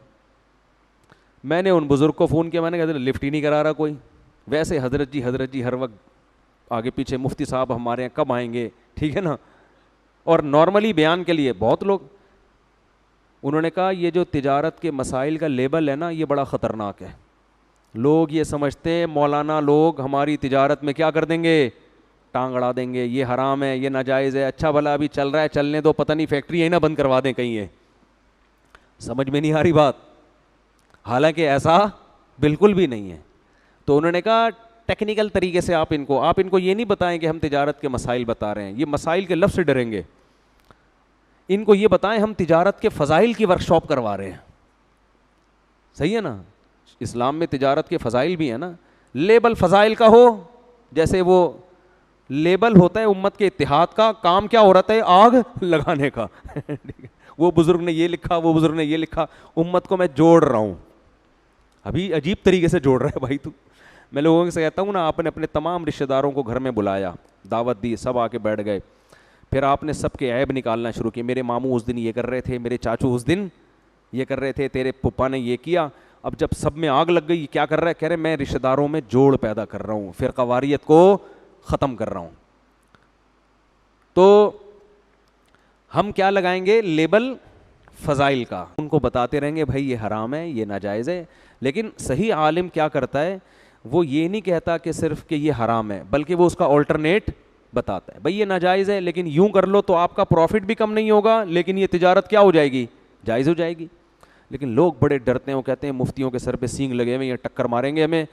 میں نے ان بزرگ کو فون کیا, میں نے کہا لفٹ ہی نہیں کرا رہا کوئی. ویسے حضرت جی ہر وقت آگے پیچھے, مفتی صاحب ہمارے یہاں کب آئیں گے, ٹھیک ہے نا. اور نارملی بیان کے لیے بہت لوگ, انہوں نے کہا یہ جو تجارت کے مسائل کا لیبل ہے نا یہ بڑا خطرناک ہے. لوگ یہ سمجھتے ہیں مولانا لوگ ہماری تجارت میں کیا کر دیں گے, ٹانگ اڑا دیں گے, یہ حرام ہے, یہ ناجائز ہے. اچھا بھلا ابھی چل رہا ہے, چلنے دو, پتہ نہیں فیکٹری ہی نہ بند کروا دیں کہیں. یہ سمجھ میں نہیں آ رہی بات, حالانکہ ایسا بالکل بھی نہیں ہے. تو انہوں نے کہا ٹیکنیکل طریقے سے آپ ان کو یہ نہیں بتائیں کہ ہم تجارت کے مسائل بتا رہے ہیں, یہ مسائل کے لفظ سے ڈریں گے. ان کو یہ بتائیں ہم تجارت کے فضائل کی ورک شاپ کروا رہے ہیں. صحیح ہے نا. اسلام میں تجارت کے فضائل بھی ہیں نا. لیبل فضائل کا ہو, جیسے وہ لیبل ہوتا ہے امت کے اتحاد کا, کام کیا ہو رہا ہے, آگ لگانے کا. وہ بزرگ نے یہ لکھا, وہ بزرگ نے یہ لکھا, امت کو میں جوڑ رہا ہوں. ابھی عجیب طریقے سے جوڑ رہا ہے بھائی تو. میں لوگوں سے کہتا ہوں نا, آپ نے اپنے تمام رشتہ داروں کو گھر میں بلایا, دعوت دی, سب آ کے بیٹھ گئے, پھر آپ نے سب کے عیب نکالنا شروع کیے. میرے ماموں اس دن یہ کر رہے تھے, میرے چاچو اس دن یہ کر رہے تھے, تیرے پپا نے یہ کیا. اب جب سب میں آگ لگ گئی, کیا کر رہا ہے, کہہ رہے میں رشتہ داروں میں جوڑ پیدا کر رہا ہوں, فرقہ واریت کو ختم کر رہا ہوں. تو ہم کیا لگائیں گے, لیبل فضائل کا, ان کو بتاتے رہیں گے بھائی یہ حرام ہے, یہ ناجائز ہے. لیکن صحیح عالم کیا کرتا ہے, وہ یہ نہیں کہتا کہ صرف کہ یہ حرام ہے, بلکہ وہ اس کا آلٹرنیٹ بتاتا ہے. بھائی یہ ناجائز ہے لیکن یوں کر لو تو آپ کا پروفٹ بھی کم نہیں ہوگا, لیکن یہ تجارت کیا ہو جائے گی, جائز ہو جائے گی. لیکن لوگ بڑے ڈرتے ہیں, وہ کہتے ہیں مفتیوں کے سر پہ سینگ لگے ہوئے, یہ ٹکر ماریں گے ہمیں,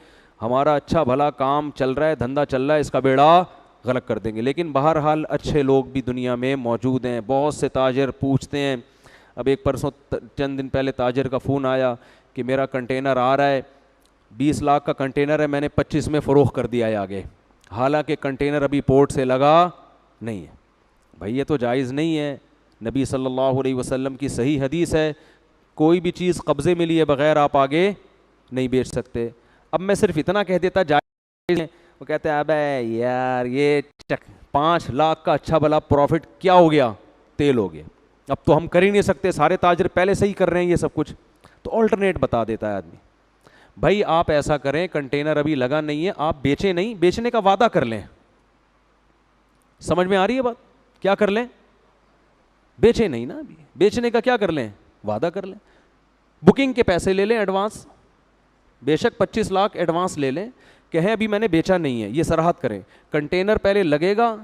ہمارا اچھا بھلا کام چل رہا ہے, دھندا چل رہا ہے, اس کا بیڑا غلط کر دیں گے. لیکن بہرحال اچھے لوگ بھی دنیا میں موجود ہیں. بہت سے تاجر پوچھتے ہیں. اب ایک پرسوں چند دن پہلے تاجر کا فون آیا کہ میرا کنٹینر آ رہا ہے, 20 لاکھ کا کنٹینر ہے, میں نے 25 میں فروخت کر دیا ہے آگے, حالانکہ کنٹینر ابھی پورٹ سے لگا نہیں ہے. بھائی یہ تو جائز نہیں ہے. نبی صلی اللہ علیہ وسلم کی صحیح حدیث ہے, کوئی بھی چیز قبضے میں لیے بغیر آپ آگے نہیں بیچ سکتے. اب میں صرف اتنا کہہ دیتا جائز ہے, وہ کہتے ہیں ابے یار یہ 5 لاکھ کا اچھا بھلا پروفٹ کیا ہو گیا, تیل ہو گیا, اب تو ہم کر ہی نہیں سکتے, سارے تاجر پہلے سے ہی کر رہے ہیں یہ سب کچھ. تو آلٹرنیٹ بتا دیتا ہے آدمی, بھائی آپ ایسا کریں, کنٹینر ابھی لگا نہیں ہے, آپ بیچیں نہیں, بیچنے کا وعدہ کر لیں. سمجھ میں آ رہی ہے بات, کیا کر لیں, بیچیں نہیں نا, ابھی بیچنے کا کیا کر لیں, وعدہ کر لیں. بکنگ کے پیسے لے لیں ایڈوانس, بے شک 25 لاکھ ایڈوانس لے لیں, کہیں ابھی میں نے بیچا نہیں ہے, یہ صراحت کریں, کنٹینر پہلے لگے گا,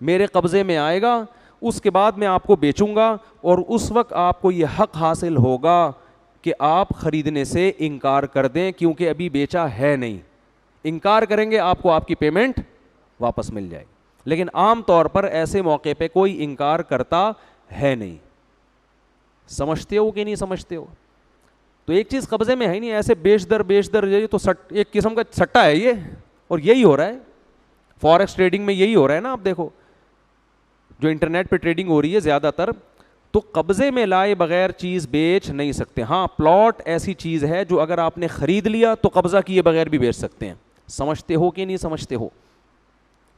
میرے قبضے میں آئے گا, اس کے بعد میں آپ کو بیچوں گا, اور اس وقت آپ کو یہ حق حاصل ہوگا کہ آپ خریدنے سے انکار کر دیں, کیونکہ ابھی بیچا ہے نہیں. انکار کریں گے آپ کو آپ کی پیمنٹ واپس مل جائے گی. لیکن عام طور پر ایسے موقع پہ کوئی انکار کرتا ہے نہیں. سمجھتے ہو کہ نہیں سمجھتے ہو؟ تو ایک چیز قبضے میں ہے نہیں, ایسے بیچ در یہ تو ایک قسم کا سٹا ہے یہ, اور یہی ہو رہا ہے فوریکس ٹریڈنگ میں, یہی ہو رہا ہے نا. آپ دیکھو جو انٹرنیٹ پہ ٹریڈنگ ہو رہی ہے زیادہ تر, تو قبضے میں لائے بغیر چیز بیچ نہیں سکتے. ہاں پلاٹ ایسی چیز ہے جو اگر آپ نے خرید لیا تو قبضہ کیے بغیر بھی بیچ سکتے ہیں. سمجھتے ہو کہ نہیں سمجھتے ہو؟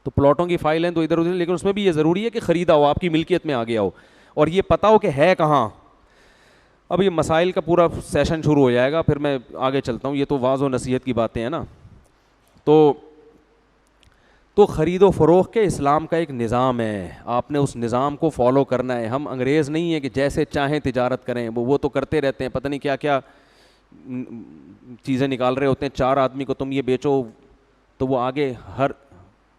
تو پلاٹوں کی فائل ہیں تو ادھر ادھر, لیکن اس میں بھی یہ ضروری ہے کہ خریدا ہو, آپ کی ملکیت میں آ گیا ہو, اور یہ پتہ ہو کہ ہے کہاں. اب یہ مسائل کا پورا سیشن شروع ہو جائے گا, پھر میں آگے چلتا ہوں. یہ تو واعظ و نصیحت کی باتیں ہیں نا. تو خرید و فروخت کے اسلام کا ایک نظام ہے, آپ نے اس نظام کو فالو کرنا ہے. ہم انگریز نہیں ہیں کہ جیسے چاہیں تجارت کریں, وہ تو کرتے رہتے ہیں, پتہ نہیں کیا کیا چیزیں نکال رہے ہوتے ہیں. 4 آدمی کو تم یہ بیچو تو وہ آگے ہر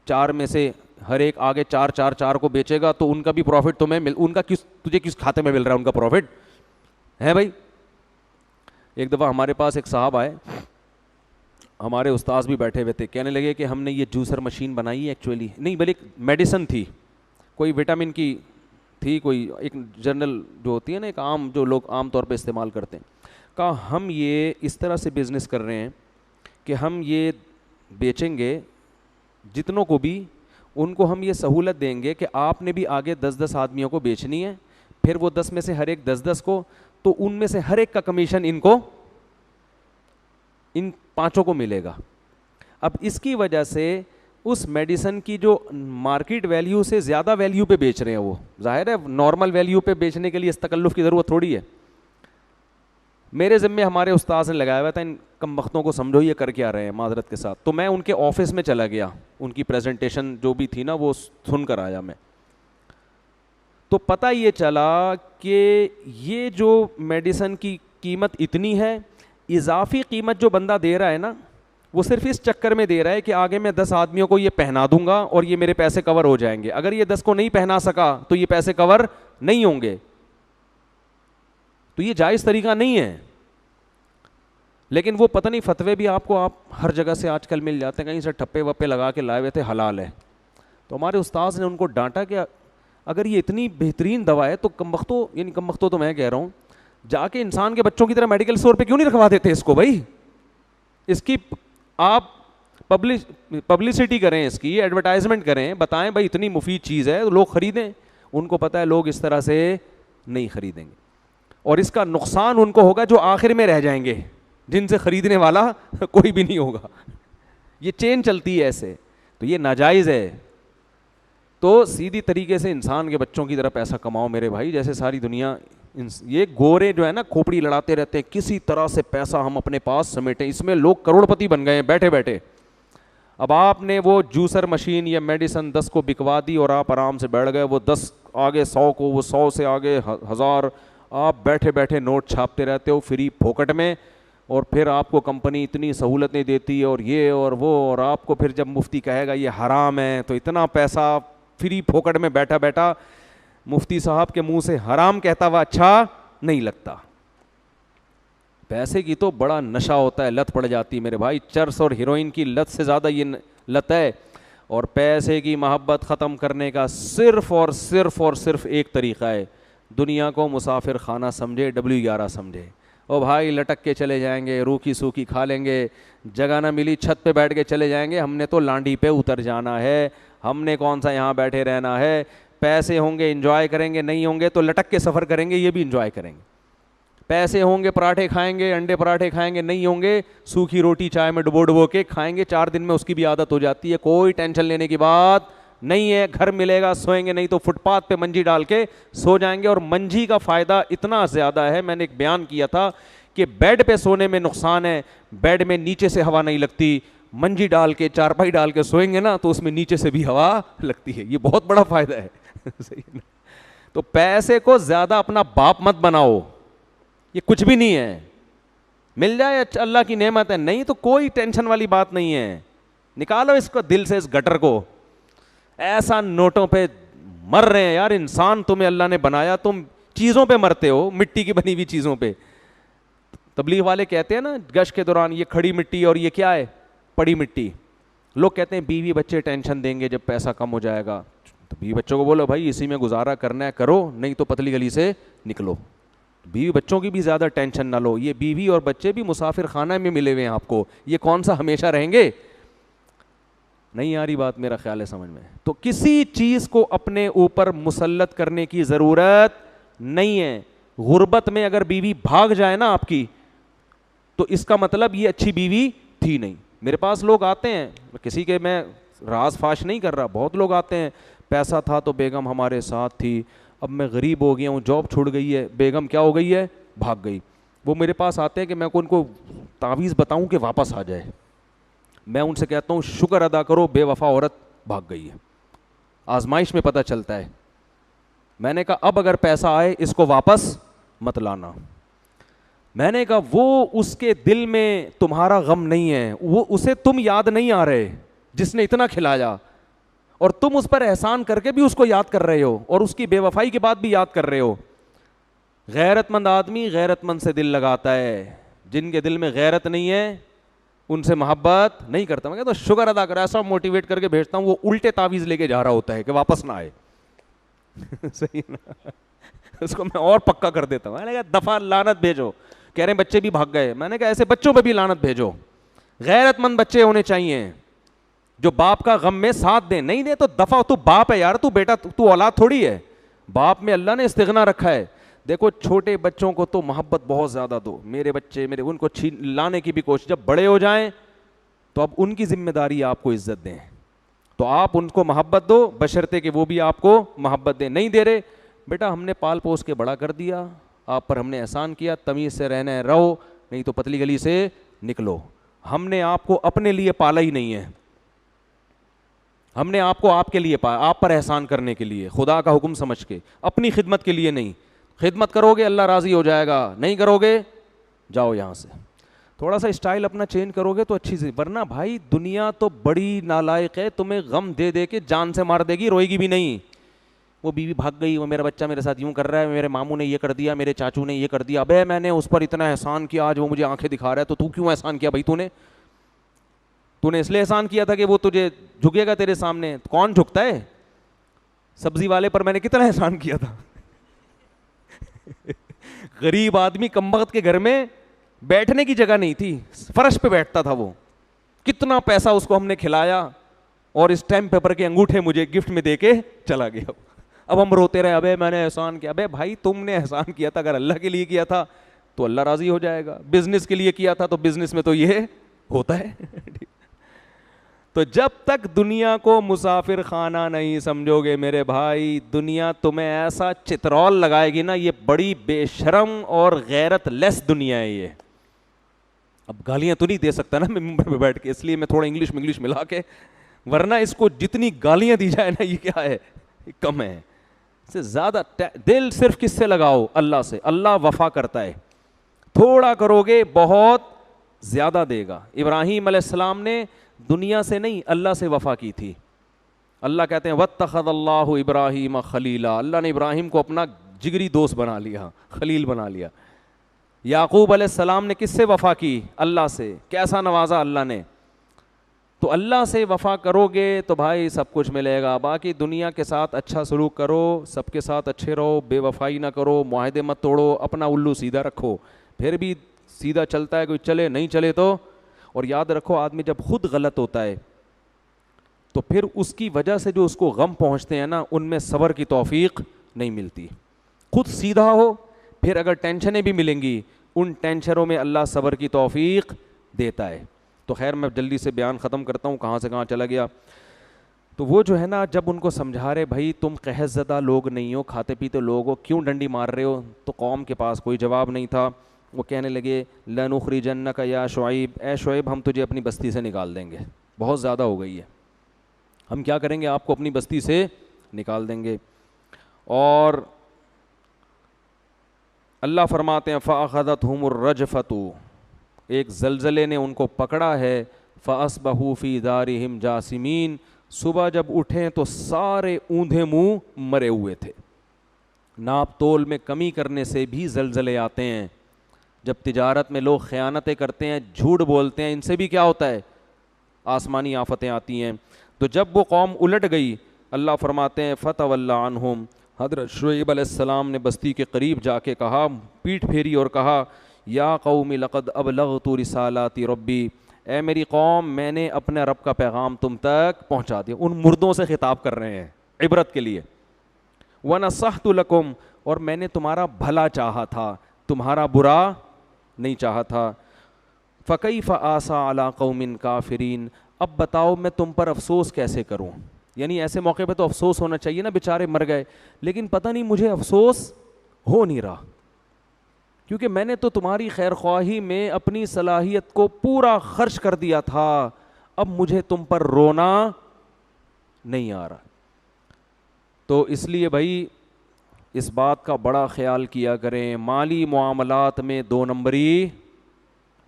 4 میں سے ہر ایک آگے 4 کو بیچے گا, تو ان کا بھی پروفٹ تمہیں ان کا تجھے کس کھاتے میں مل رہا ہے ان کا پروفٹ ہے بھائی. ایک دفعہ ہمارے پاس ایک صاحب آئے, ہمارے استاذ بھی بیٹھے ہوئے تھے, کہنے لگے کہ ہم نے یہ جوسر مشین بنائی ہے, ایکچولی نہیں بلکہ میڈیسن تھی, کوئی وٹامن کی تھی, کوئی ایک جنرل جو ہوتی ہے نا, ایک عام جو لوگ عام طور پہ استعمال کرتے ہیں. کہا ہم یہ اس طرح سے بزنس کر رہے ہیں کہ ہم یہ بیچیں گے جتنوں کو بھی, ان کو ہم یہ سہولت دیں گے کہ آپ نے بھی آگے 10 آدمیوں کو بیچنی ہے, پھر وہ 10 میں سے ہر ایک 10 کو, تو ان میں سے ہر ایک کا کمیشن ان 5 کو ملے گا. اب اس کی وجہ سے اس میڈیسن کی جو مارکیٹ ویلیو سے زیادہ ویلیو پہ بیچ رہے ہیں, وہ ظاہر ہے نارمل ویلیو پہ بیچنے کے لیے اس تکلف کی ضرورت تھوڑی ہے. میرے ذمے ہمارے استاذ نے لگایا ہوا تھا, ان کم بختوں کو سمجھو یہ کر کے آ رہے ہیں معذرت کے ساتھ. تو میں ان کے آفس میں چلا گیا, ان کی پریزنٹیشن جو بھی تھی نا وہ سن کر آیا میں. تو پتہ یہ چلا کہ یہ جو میڈیسن کی قیمت اتنی ہے, اضافی قیمت جو بندہ دے رہا ہے نا, وہ صرف اس چکر میں دے رہا ہے کہ آگے میں 10 آدمیوں کو یہ پہنا دوں گا اور یہ میرے پیسے کور ہو جائیں گے. اگر یہ 10 کو نہیں پہنا سکا تو یہ پیسے کور نہیں ہوں گے. تو یہ جائز طریقہ نہیں ہے. لیکن وہ پتہ نہیں فتوے بھی آپ ہر جگہ سے آج کل مل جاتے ہیں, کہیں سے ٹھپے وپے لگا کے لائے ہوئے تھے حلال ہے. تو ہمارے استاذ نے ان کو ڈانٹا کہ اگر یہ اتنی بہترین دوا ہے تو کم بختوں, یعنی کم بختوں تو میں کہہ رہا ہوں, جا کے انسان کے بچوں کی طرح میڈیکل اسٹور پہ کیوں نہیں رکھوا دیتے اس کو بھائی؟ اس کی آپ پبلسٹی کریں, اس کی ایڈورٹائزمنٹ کریں, بتائیں بھائی اتنی مفید چیز ہے لوگ خریدیں. ان کو پتہ ہے لوگ اس طرح سے نہیں خریدیں گے, اور اس کا نقصان ان کو ہوگا جو آخر میں رہ جائیں گے, جن سے خریدنے والا کوئی بھی نہیں ہوگا. یہ چین چلتی ہے ایسے, تو یہ ناجائز ہے. تو سیدھی طریقے سے انسان کے بچوں کی طرح پیسہ کماؤ میرے بھائی, جیسے ساری دنیا. یہ گورے جو ہے نا کھوپڑی لڑاتے رہتے ہیں کسی طرح سے پیسہ ہم اپنے پاس سمیٹیں, اس میں لوگ کروڑ پتی بن گئے ہیں بیٹھے بیٹھے. اب آپ نے وہ جوسر مشین یا میڈیسن 10 کو بکوا دی اور آپ آرام سے بیٹھ گئے, وہ 10 آگے 100 کو, وہ 100 سے آگے 1000, آپ بیٹھے بیٹھے نوٹ چھاپتے رہتے ہو فری پھوکٹ میں, اور پھر آپ کو کمپنی اتنی سہولتیں دیتی ہے اور یہ اور وہ, اور آپ کو پھر جب مفتی کہے گا یہ حرام ہے تو اتنا پیسہ فری پھوکٹ میں بیٹھا بیٹھا مفتی صاحب کے منہ سے حرام کہتا ہوا اچھا نہیں لگتا. پیسے کی تو بڑا نشہ ہوتا ہے, لت پڑ جاتی ہے میرے بھائی. چرس اور ہیروئن کی لت سے زیادہ یہ لت ہے. اور پیسے کی محبت ختم کرنے کا صرف اور صرف ایک طریقہ ہے, دنیا کو مسافر خانہ سمجھے, W11 سمجھے. او بھائی لٹک کے چلے جائیں گے, روکھی سوکھی کھا لیں گے, جگہ نہ ملی چھت پہ بیٹھ کے چلے جائیں گے, ہم نے تو لانڈی پہ اتر جانا ہے, ہم نے کون سا یہاں بیٹھے رہنا ہے. پیسے ہوں گے انجوائے کریں گے, نہیں ہوں گے تو لٹک کے سفر کریں گے, یہ بھی انجوائے کریں گے. پیسے ہوں گے پراٹھے کھائیں گے, انڈے پراٹھے کھائیں گے, نہیں ہوں گے سوکھی روٹی چائے میں ڈبو کے کھائیں گے. 4 دن میں اس کی بھی عادت ہو جاتی ہے, کوئی ٹینشن لینے کی بات نہیں ہے. گھر ملے گا سوئیں گے, نہیں تو فٹ پاتھ پہ منجی ڈال کے سو جائیں گے. اور منجی کا فائدہ اتنا زیادہ ہے, میں نے ایک بیان کیا تھا کہ بیڈ پہ سونے میں نقصان ہے, بیڈ میں نیچے سے ہوا نہیں لگتی. منجی ڈال کے چارپائی ڈال کے سوئیں گے نا تو اس میں نیچے سے بھی ہوا لگتی ہے, یہ بہت بڑا فائدہ ہے. تو پیسے کو زیادہ اپنا باپ مت بناؤ, یہ کچھ بھی نہیں ہے. مل جائے اللہ کی نعمت ہے, نہیں تو کوئی ٹینشن والی بات نہیں ہے. نکالو اس کو دل سے, اس گٹر کو. ایسا نوٹوں پہ مر رہے ہیں یار. انسان تمہیں اللہ نے بنایا, تم چیزوں پہ مرتے ہو, مٹی کی بنی ہوئی چیزوں پہ. تبلیغ والے کہتے ہیں نا گشت کے دوران, یہ کھڑی مٹی اور یہ کیا ہے پڑی مٹی. لوگ کہتے ہیں بیوی بچے ٹینشن دیں گے جب پیسہ کم ہو جائے گا. تو بیوی بچوں کو بولو بھائی اسی میں گزارا کرنا ہے کرو, نہیں تو پتلی گلی سے نکلو. بیوی بچوں کی بھی زیادہ ٹینشن نہ لو, یہ بیوی اور بچے بھی مسافر خانہ میں ملے ہوئے ہیں آپ کو, یہ کون سا ہمیشہ رہیں گے. نہیں آ رہی بات میرا خیال ہے سمجھ میں. تو کسی چیز کو اپنے اوپر مسلط کرنے کی ضرورت نہیں ہے. غربت میں اگر بیوی بھاگ جائے نا آپ کی, تو اس کا مطلب یہ اچھی بیوی تھی نہیں. میرے پاس لوگ آتے ہیں, کسی کے میں راز فاش نہیں کر رہا, بہت لوگ آتے ہیں, پیسہ تھا تو بیگم ہمارے ساتھ تھی, اب میں غریب ہو گیا ہوں, جاب چھوڑ گئی ہے, بیگم کیا ہو گئی ہے, بھاگ گئی. وہ میرے پاس آتے ہیں کہ میں ان کو تعویذ بتاؤں کہ واپس آ جائے. میں ان سے کہتا ہوں شکر ادا کرو بے وفا عورت بھاگ گئی ہے, آزمائش میں پتہ چلتا ہے. میں نے کہا اب اگر پیسہ آئے اس کو واپس مت لانا. میں نے کہا وہ اس کے دل میں تمہارا غم نہیں ہے, وہ اسے تم یاد نہیں آ رہے جس نے اتنا کھلایا, اور تم اس پر احسان کر کے بھی اس کو یاد کر رہے ہو, اور اس کی بے وفائی کے بعد بھی یاد کر رہے ہو. غیرت مند آدمی غیرت مند سے دل لگاتا ہے, جن کے دل میں غیرت نہیں ہے ان سے محبت نہیں کرتا. میں کہتا ہوں شکر ادا کر, ایسا موٹیویٹ کر کے بھیجتا ہوں, وہ الٹے تعویذ لے کے جا رہا ہوتا ہے کہ واپس نہ آئے. صحیح نا, اس کو میں اور پکا کر دیتا ہوں. میں نے کہا دفعہ لعنت بھیجو. کہہ رہے ہیں بچے بھی بھاگ گئے. میں نے کہا ایسے بچوں پہ بھی لعنت بھیجو. غیرت مند بچے ہونے چاہیے جو باپ کا غم میں ساتھ دیں. نہیں دے تو دفعہ, تو باپ ہے یار, تو بیٹا, تو اولاد تھوڑی ہے. باپ میں اللہ نے استغنا رکھا ہے. دیکھو چھوٹے بچوں کو تو محبت بہت زیادہ دو, میرے بچے میرے, ان کو لانے کی بھی کوشش. جب بڑے ہو جائیں تو اب ان کی ذمہ داری آپ کو عزت دیں, تو آپ ان کو محبت دو بشرطے کہ وہ بھی آپ کو محبت دیں. نہیں دے رہے, بیٹا ہم نے پال پوس کے بڑا کر دیا, آپ پر ہم نے احسان کیا, تمیز سے رہنا ہے رہو, نہیں تو پتلی گلی سے نکلو. ہم نے آپ کو اپنے لیے پالا ہی نہیں ہے, ہم نے آپ کو آپ کے لیے پایا, آپ پر احسان کرنے کے لیے, خدا کا حکم سمجھ کے, اپنی خدمت کے لیے نہیں. خدمت کرو گے اللہ راضی ہو جائے گا, نہیں کرو گے جاؤ یہاں سے. تھوڑا سا اسٹائل اپنا چینج کرو گے تو اچھی سی, ورنہ بھائی دنیا تو بڑی نالائق ہے, تمہیں غم دے دے کے جان سے مار دے گی, روئے گی بھی نہیں. وہ بیوی بھاگ گئی, وہ میرا بچہ میرے ساتھ یوں کر رہا ہے, میرے ماموں نے یہ کر دیا, میرے چاچو نے یہ کر دیا, ابے میں نے اس پر اتنا احسان کیا, آج وہ مجھے آنکھیں دکھا رہا ہے, تو کیوں احسان کیا بھائی؟ تو نے اس لیے احسان کیا تھا کہ وہ تجھے جھکے گا تیرے سامنے. کون جھکتا ہے؟ سبزی والے پر میں نے کتنا احسان کیا تھا. غریب آدمی کم بخت کے گھر میں بیٹھنے کی جگہ نہیں تھی, فرش پہ بیٹھتا تھا وہ. کتنا پیسہ اس کو ہم نے کھلایا, اور اسٹیمپ پیپر کے انگوٹھے مجھے گفٹ میں دے کے چلا گیا. اب ہم روتے رہے, ابے میں نے احسان کیا. ابے بھائی تم نے احسان کیا تھا, اگر اللہ کے لیے کیا تھا تو اللہ راضی ہو جائے گا, بزنس کے لیے کیا تھا تو بزنس میں تو یہ ہوتا ہے. تو جب تک دنیا کو مسافر خانہ نہیں سمجھو گے میرے بھائی, دنیا تمہیں ایسا چترول لگائے گی نا, یہ بڑی بے شرم اور غیرت لیس دنیا ہے یہ. اب گالیاں تو نہیں دے سکتا نا میں ممبر پہ بیٹھ کے, اس لیے میں تھوڑا انگلش ملا کے, ورنہ اس کو جتنی گالیاں دی جائے نا یہ کیا ہے, کم ہے. اس سے زیادہ دل صرف کس سے لگاؤ, اللہ سے. اللہ وفا کرتا ہے, تھوڑا کرو گے بہت زیادہ دے گا. ابراہیم علیہ السلام نے دنیا سے نہیں اللہ سے وفا کی تھی. اللہ کہتے ہیں واتخذ اللہ ابراہیم خلیلا, اللہ نے ابراہیم کو اپنا جگری دوست بنا لیا, خلیل بنا لیا. یعقوب علیہ السلام نے کس سے وفا کی, اللہ سے. کیسا نوازا اللہ نے. تو اللہ سے وفا کرو گے تو بھائی سب کچھ ملے گا. باقی دنیا کے ساتھ اچھا سلوک کرو, سب کے ساتھ اچھے رہو, بے وفائی نہ کرو, معاہدے مت توڑو, اپنا الو سیدھا رکھو. پھر بھی سیدھا چلتا ہے, کوئی چلے نہیں چلے تو. اور یاد رکھو آدمی جب خود غلط ہوتا ہے تو پھر اس کی وجہ سے جو اس کو غم پہنچتے ہیں نا, ان میں صبر کی توفیق نہیں ملتی. خود سیدھا ہو, پھر اگر ٹینشنیں بھی ملیں گی, ان ٹینشنوں میں اللہ صبر کی توفیق دیتا ہے. تو خیر میں جلدی سے بیان ختم کرتا ہوں, کہاں سے کہاں چلا گیا. تو وہ جو ہے نا, جب ان کو سمجھا رہے بھائی تم قحط زدہ لوگ نہیں ہو, کھاتے پیتے لوگ ہو, کیوں ڈنڈی مار رہے ہو, تو قوم کے پاس کوئی جواب نہیں تھا. وہ کہنے لگے لنخرجنک یا شعیب, اے شعیب ہم تجھے اپنی بستی سے نکال دیں گے, بہت زیادہ ہو گئی ہے, ہم کیا کریں گے, آپ کو اپنی بستی سے نکال دیں گے. اور اللہ فرماتے ہیں فأخذتهم الرجفۃ, ایک زلزلے نے ان کو پکڑا ہے. فأصبحوا فی دارہم جاثمین, صبح جب اٹھیں تو سارے اوندھے منہ مرے ہوئے تھے. ناپ تول میں کمی کرنے سے بھی زلزلے آتے ہیں. جب تجارت میں لوگ خیانتیں کرتے ہیں, جھوٹ بولتے ہیں, ان سے بھی کیا ہوتا ہے, آسمانی آفتیں آتی ہیں. تو جب وہ قوم الٹ گئی, اللہ فرماتے ہیں فتولی عنہم, حضرت شعیب علیہ السلام نے بستی کے قریب جا کے کہا, پیٹھ پھیری اور کہا یا قوم لقد ابلغت رسالات ربی, اے میری قوم میں نے اپنے رب کا پیغام تم تک پہنچا دیا. ان مردوں سے خطاب کر رہے ہیں عبرت کے لیے. ونصحت لکم, اور میں نے تمہارا بھلا چاہا تھا, تمہارا برا نہیں چاہا تھا. فکیف آسیٰ علی قوم کافرین, اب بتاؤ میں تم پر افسوس کیسے کروں. یعنی ایسے موقع پہ تو افسوس ہونا چاہیے نا, بیچارے مر گئے, لیکن پتہ نہیں مجھے افسوس ہو نہیں رہا, کیونکہ میں نے تو تمہاری خیر خواہی میں اپنی صلاحیت کو پورا خرچ کر دیا تھا, اب مجھے تم پر رونا نہیں آ رہا. تو اس لیے بھائی اس بات کا بڑا خیال کیا کریں, مالی معاملات میں دو نمبری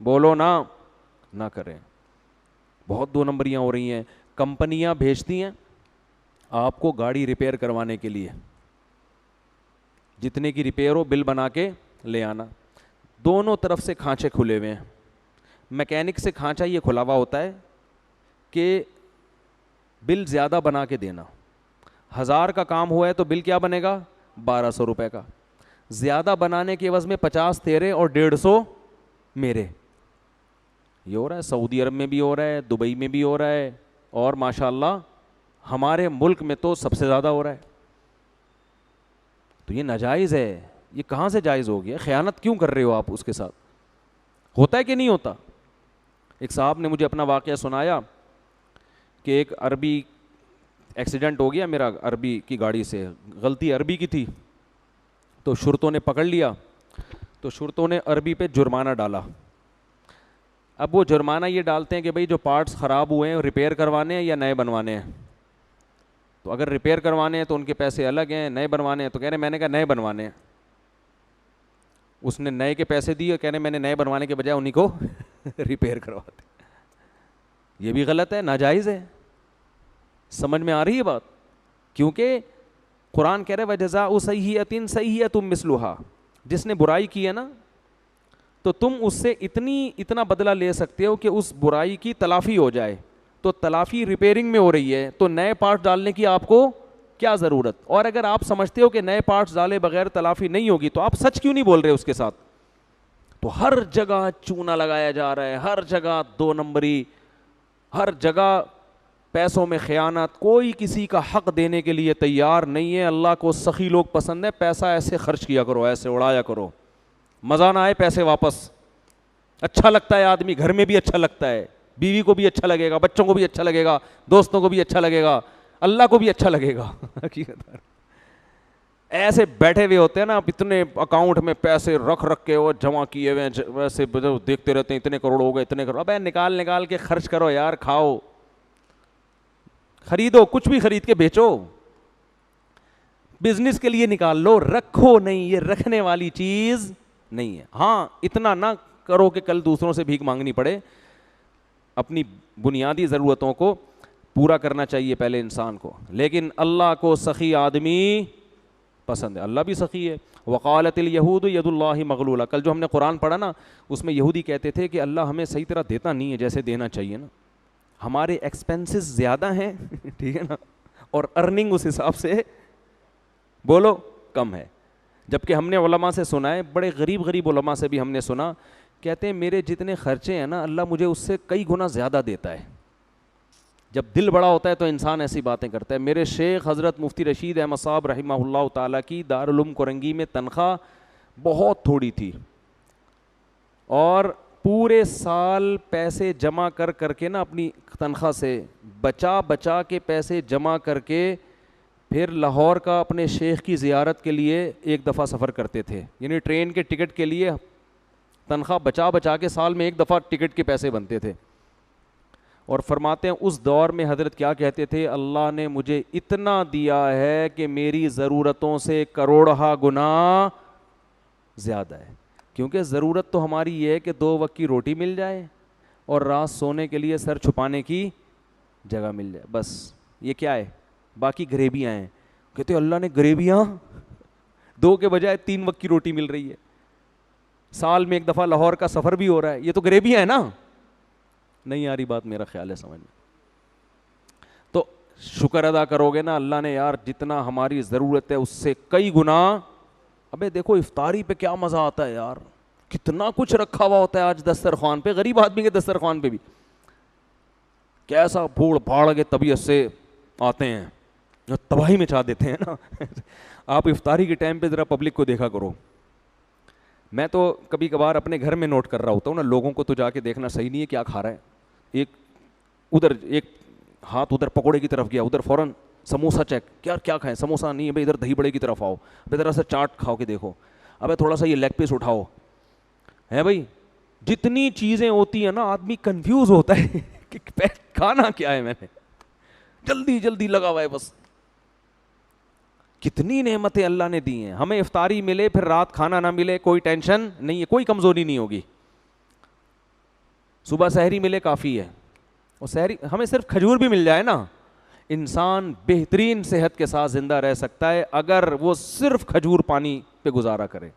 بولو نہ کریں. بہت دو نمبریاں ہو رہی ہیں. کمپنیاں بھیجتی ہیں آپ کو گاڑی ریپیئر کروانے کے لیے, جتنے کی ریپیئر ہو بل بنا کے لے آنا. دونوں طرف سے کھانچے کھلے ہوئے ہیں. میکینک سے کھانچا یہ کھلا ہوا ہوتا ہے کہ بل زیادہ بنا کے دینا. 1000 کا کام ہوا ہے تو بل کیا بنے گا, 1200 روپے کا. زیادہ بنانے کے عوض میں 50 تیرے اور 150 میرے. یہ ہو رہا ہے, سعودی عرب میں بھی ہو رہا ہے, دبئی میں بھی ہو رہا ہے, اور ماشاءاللہ ہمارے ملک میں تو سب سے زیادہ ہو رہا ہے. تو یہ ناجائز ہے. یہ کہاں سے جائز ہو گیا؟ خیانت کیوں کر رہے ہو آپ اس کے ساتھ؟ ہوتا ہے کہ نہیں ہوتا؟ ایک صاحب نے مجھے اپنا واقعہ سنایا کہ ایک عربی ایکسیڈنٹ ہو گیا میرا عربی کی گاڑی سے, غلطی عربی کی تھی, تو شرطوں نے پکڑ لیا. تو شرطوں نے عربی پہ جرمانہ ڈالا. اب وہ جرمانہ یہ ڈالتے ہیں کہ بھئی جو پارٹس خراب ہوئے ہیں ریپیئر کروانے ہیں یا نئے بنوانے ہیں. تو اگر ریپیئر کروانے ہیں تو ان کے پیسے الگ ہیں, نئے بنوانے ہیں تو کہہ رہے ہیں میں نے کہا نئے بنوانے ہیں. اس نے نئے کے پیسے دیے, کہہ رہے ہیں میں نے نئے بنوانے کے بجائے انہیں کو ریپیئر کرواتے. یہ بھی غلط ہے, ناجائز ہے. سمجھ میں آ رہی ہے بات؟ کیونکہ قرآن کہہ رہے وَجَزَاءُ سَیِّئَةٍ سَیِّئَةٌ مِثْلُهَا, جس نے برائی کی ہے نا تو تم اس سے اتنا بدلہ لے سکتے ہو کہ اس برائی کی تلافی ہو جائے. تو تلافی ریپیئرنگ میں ہو رہی ہے تو نئے پارٹ ڈالنے کی آپ کو کیا ضرورت. اور اگر آپ سمجھتے ہو کہ نئے پارٹس ڈالے بغیر تلافی نہیں ہوگی تو آپ سچ کیوں نہیں بول رہے اس کے ساتھ؟ تو ہر جگہ چونا لگایا جا رہا ہے, ہر جگہ دو نمبری, ہر جگہ پیسوں میں خیانت, کوئی کسی کا حق دینے کے لیے تیار نہیں ہے. اللہ کو سخی لوگ پسند ہے, پیسہ ایسے خرچ کیا کرو, ایسے اڑایا کرو, مزہ نہ آئے پیسے واپس. اچھا لگتا ہے آدمی, گھر میں بھی اچھا لگتا ہے, بیوی کو بھی اچھا لگے گا, بچوں کو بھی اچھا لگے گا, دوستوں کو بھی اچھا لگے گا, اللہ کو بھی اچھا لگے گا. ایسے بیٹھے ہوئے ہوتے ہیں نا, اتنے اکاؤنٹ میں پیسے رکھ رکھ کے وہ جمع کیے ہوئے ہیں, ویسے دیکھتے رہتے ہیں اتنے کروڑ ہو گئے, اتنے کروڑ. ابے نکال نکال کے خرچ کرو یار, کھاؤ, خریدو, کچھ بھی خرید کے بیچو, بزنس کے لیے نکال لو, رکھو نہیں, یہ رکھنے والی چیز نہیں ہے. ہاں اتنا نہ کرو کہ کل دوسروں سے بھیک مانگنی پڑے, اپنی بنیادی ضرورتوں کو پورا کرنا چاہیے پہلے انسان کو. لیکن اللہ کو سخی آدمی پسند ہے, اللہ بھی سخی ہے. وقالت الیہود ید اللہ مغلولہ, کل جو ہم نے قرآن پڑھا نا اس میں یہودی کہتے تھے کہ اللہ ہمیں صحیح طرح دیتا نہیں ہے جیسے دینا چاہیے نا, ہمارے ایکسپینسز زیادہ ہیں, ٹھیک ہے نا, اور ارننگ اس حساب سے بولو کم ہے. جبکہ ہم نے علماء سے سنا ہے, بڑے غریب غریب علماء سے بھی ہم نے سنا, کہتے ہیں میرے جتنے خرچے ہیں نا اللہ مجھے اس سے کئی گنا زیادہ دیتا ہے. جب دل بڑا ہوتا ہے تو انسان ایسی باتیں کرتا ہے. میرے شیخ حضرت مفتی رشید احمد صاحب رحمہ اللہ تعالیٰ کی دارالعلوم کرنگی میں تنخواہ بہت تھوڑی تھی, اور پورے سال پیسے جمع کر کر کے نا, اپنی تنخواہ سے بچا بچا کے پیسے جمع کر کے پھر لاہور کا اپنے شیخ کی زیارت کے لیے ایک دفعہ سفر کرتے تھے. یعنی ٹرین کے ٹکٹ کے لیے تنخواہ بچا بچا کے سال میں ایک دفعہ ٹکٹ کے پیسے بنتے تھے. اور فرماتے ہیں اس دور میں حضرت کیا کہتے تھے, اللہ نے مجھے اتنا دیا ہے کہ میری ضرورتوں سے کروڑہ گنا زیادہ ہے. کیونکہ ضرورت تو ہماری یہ ہے کہ 2 وقت کی روٹی مل جائے اور رات سونے کے لیے سر چھپانے کی جگہ مل جائے, بس یہ کیا ہے, باقی گریبیاں ہیں. کہتے اللہ نے گریبیاں 2 کے بجائے 3 وقت کی روٹی مل رہی ہے, سال میں ایک دفعہ لاہور کا سفر بھی ہو رہا ہے, یہ تو گریبیاں ہیں نا. نہیں آ رہی بات میرا خیال ہے سمجھ میں. تو شکر ادا کرو گے نا, اللہ نے یار جتنا ہماری ضرورت ہے اس سے کئی گنا. ابے دیکھو افطاری پہ کیا مزہ آتا ہے یار, کتنا کچھ رکھا ہوا ہوتا ہے آج دسترخوان پہ, غریب آدمی کے دسترخوان پہ بھی کیسا پھوڑ پھاڑ کے طبیعت سے آتے ہیں جو تباہی میں چاہ دیتے ہیں نا. آپ افطاری کے ٹائم پہ ذرا پبلک کو دیکھا کرو. میں تو کبھی کبھار اپنے گھر میں نوٹ کر رہا ہوتا ہوں نا, لوگوں کو تو جا کے دیکھنا صحیح نہیں ہے کیا کھا رہا ہے. ایک ادھر ایک ہاتھ ادھر پکوڑے کی طرف گیا, ادھر فوراً سموسہ چیک, کیا کھائیں, سموسہ نہیں ہے بھائی, ادھر دہی بڑے کی طرف آؤ, ابھی ذرا سا چاٹ کھاؤ کے دیکھو, ابھی تھوڑا سا یہ لیگ پیس اٹھاؤ, ہے بھائی. جتنی چیزیں ہوتی ہیں نا آدمی کنفیوز ہوتا ہے کہ کھانا کیا ہے, میں نے جلدی جلدی لگا ہوا ہے بس. کتنی نعمتیں اللہ نے دی ہیں ہمیں, افطاری ملے پھر رات کھانا نہ ملے کوئی ٹینشن نہیں ہے, کوئی کمزوری نہیں ہوگی. صبح سحری ملے کافی ہے, اور سحری ہمیں صرف کھجور بھی مل جائے نا, انسان بہترین صحت کے ساتھ زندہ رہ سکتا ہے اگر وہ صرف کھجور پانی پہ گزارا کرے.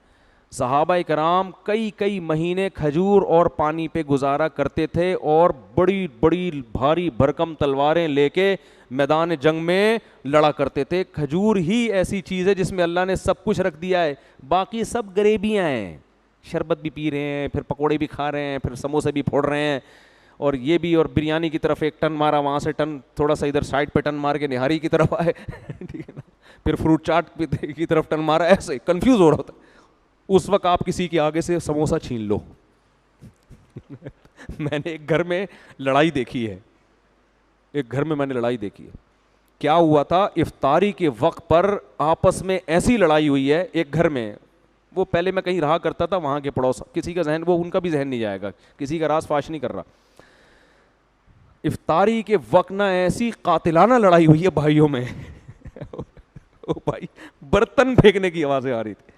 صحابہ کرام کئی مہینے کھجور اور پانی پہ گزارا کرتے تھے, اور بڑی بڑی بھاری بھرکم تلواریں لے کے میدان جنگ میں لڑا کرتے تھے. کھجور ہی ایسی چیز ہے جس میں اللہ نے سب کچھ رکھ دیا ہے, باقی سب غریبیاں ہیں. شربت بھی پی رہے ہیں, پھر پکوڑے بھی کھا رہے ہیں, پھر سموسے بھی پھوڑ رہے ہیں, اور یہ بھی, اور بریانی کی طرف ایک ٹن مارا, وہاں سے ٹن تھوڑا سا ادھر سائڈ پہ ٹن مار کے نہاری کی طرف آئے, ٹھیک ہے نا, پھر فروٹ چاٹ کی طرف ٹن مارا, ایسے کنفیوز ہو رہا ہوتا. اس وقت آپ کسی کے آگے سے سموسہ چھین لو. میں نے ایک گھر میں لڑائی دیکھی ہے, ایک گھر میں نے لڑائی دیکھی ہے. کیا ہوا تھا, افطاری کے وقت پر آپس میں ایسی لڑائی ہوئی ہے ایک گھر میں. وہ پہلے میں کہیں رہا کرتا تھا, وہاں کے پڑوس, کسی کا ذہن, وہ ان کا بھی ذہن نہیں جائے گا, کسی کا راز فاش نہیں کر رہا. افطاری کے وقت نہ ایسی قاتلانہ لڑائی ہوئی ہے بھائیوں میں. بھائی برتن پھینکنے کی آوازیں آ رہی تھی.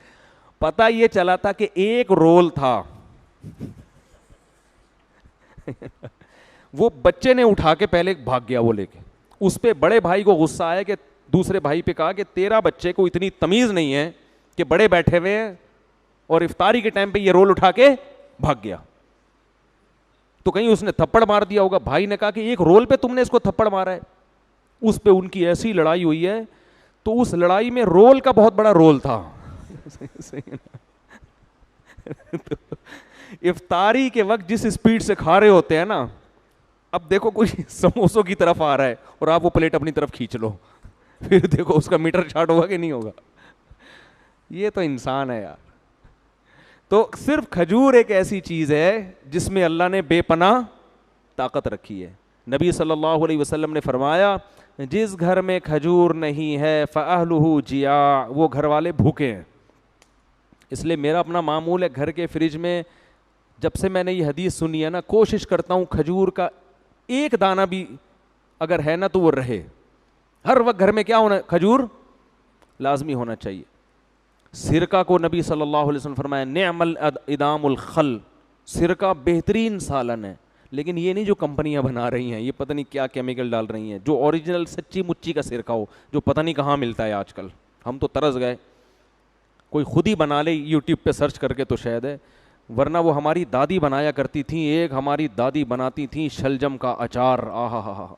پتہ یہ چلا تھا کہ ایک رول تھا, وہ بچے نے اٹھا کے پہلے بھاگ گیا وہ لے کے. اس پہ بڑے بھائی کو غصہ آیا کہ دوسرے بھائی پہ کہا کہ تیرا بچے کو اتنی تمیز نہیں ہے کہ بڑے بیٹھے ہوئے ہیں اور افطاری کے ٹائم پہ یہ رول اٹھا کے بھاگ گیا. تو کہیں اس نے تھپڑ مار دیا ہوگا. بھائی نے کہا کہ ایک رول پہ تم نے اس کو تھپڑ مارا ہے. اس پہ ان کی ایسی لڑائی ہوئی ہے, تو اس لڑائی میں رول کا بہت بڑا رول تھا. افطاری کے وقت جس اسپیڈ سے کھا رہے ہوتے ہیں نا, اب دیکھو کوئی سموسوں کی طرف آ رہا ہے اور آپ وہ پلیٹ اپنی طرف کھینچ لو, پھر دیکھو اس کا میٹر چارٹ ہوگا کہ نہیں ہوگا. یہ تو انسان ہے یار. تو صرف کھجور ایک ایسی چیز ہے جس میں اللہ نے بے پناہ طاقت رکھی ہے. نبی صلی اللہ علیہ وسلم نے فرمایا جس گھر میں کھجور نہیں ہے فأہلہ جیاع, وہ گھر والے بھوکے ہیں. اس لیے میرا اپنا معمول ہے, گھر کے فریج میں جب سے میں نے یہ حدیث سنی ہے نا, کوشش کرتا ہوں کھجور کا ایک دانہ بھی اگر ہے نا تو وہ رہے. ہر وقت گھر میں کیا ہونا, کھجور لازمی ہونا چاہیے. سرکہ کو نبی صلی اللہ علیہ وسلم فرمایا نعم الادام الخل, سرکہ بہترین سالن ہے. لیکن یہ نہیں جو کمپنیاں بنا رہی ہیں, یہ پتہ نہیں کیا کیمیکل ڈال رہی ہیں. جو اوریجنل سچی مچی کا سرکہ ہو, جو پتہ نہیں کہاں ملتا ہے آج کل. ہم تو ترس گئے, کوئی خود ہی بنا لے یوٹیوب پہ سرچ کر کے تو شاید ہے, ورنہ وہ ہماری دادی بنایا کرتی تھیں. ایک ہماری دادی بناتی تھیں شلجم کا اچار, آہا ہا ہا.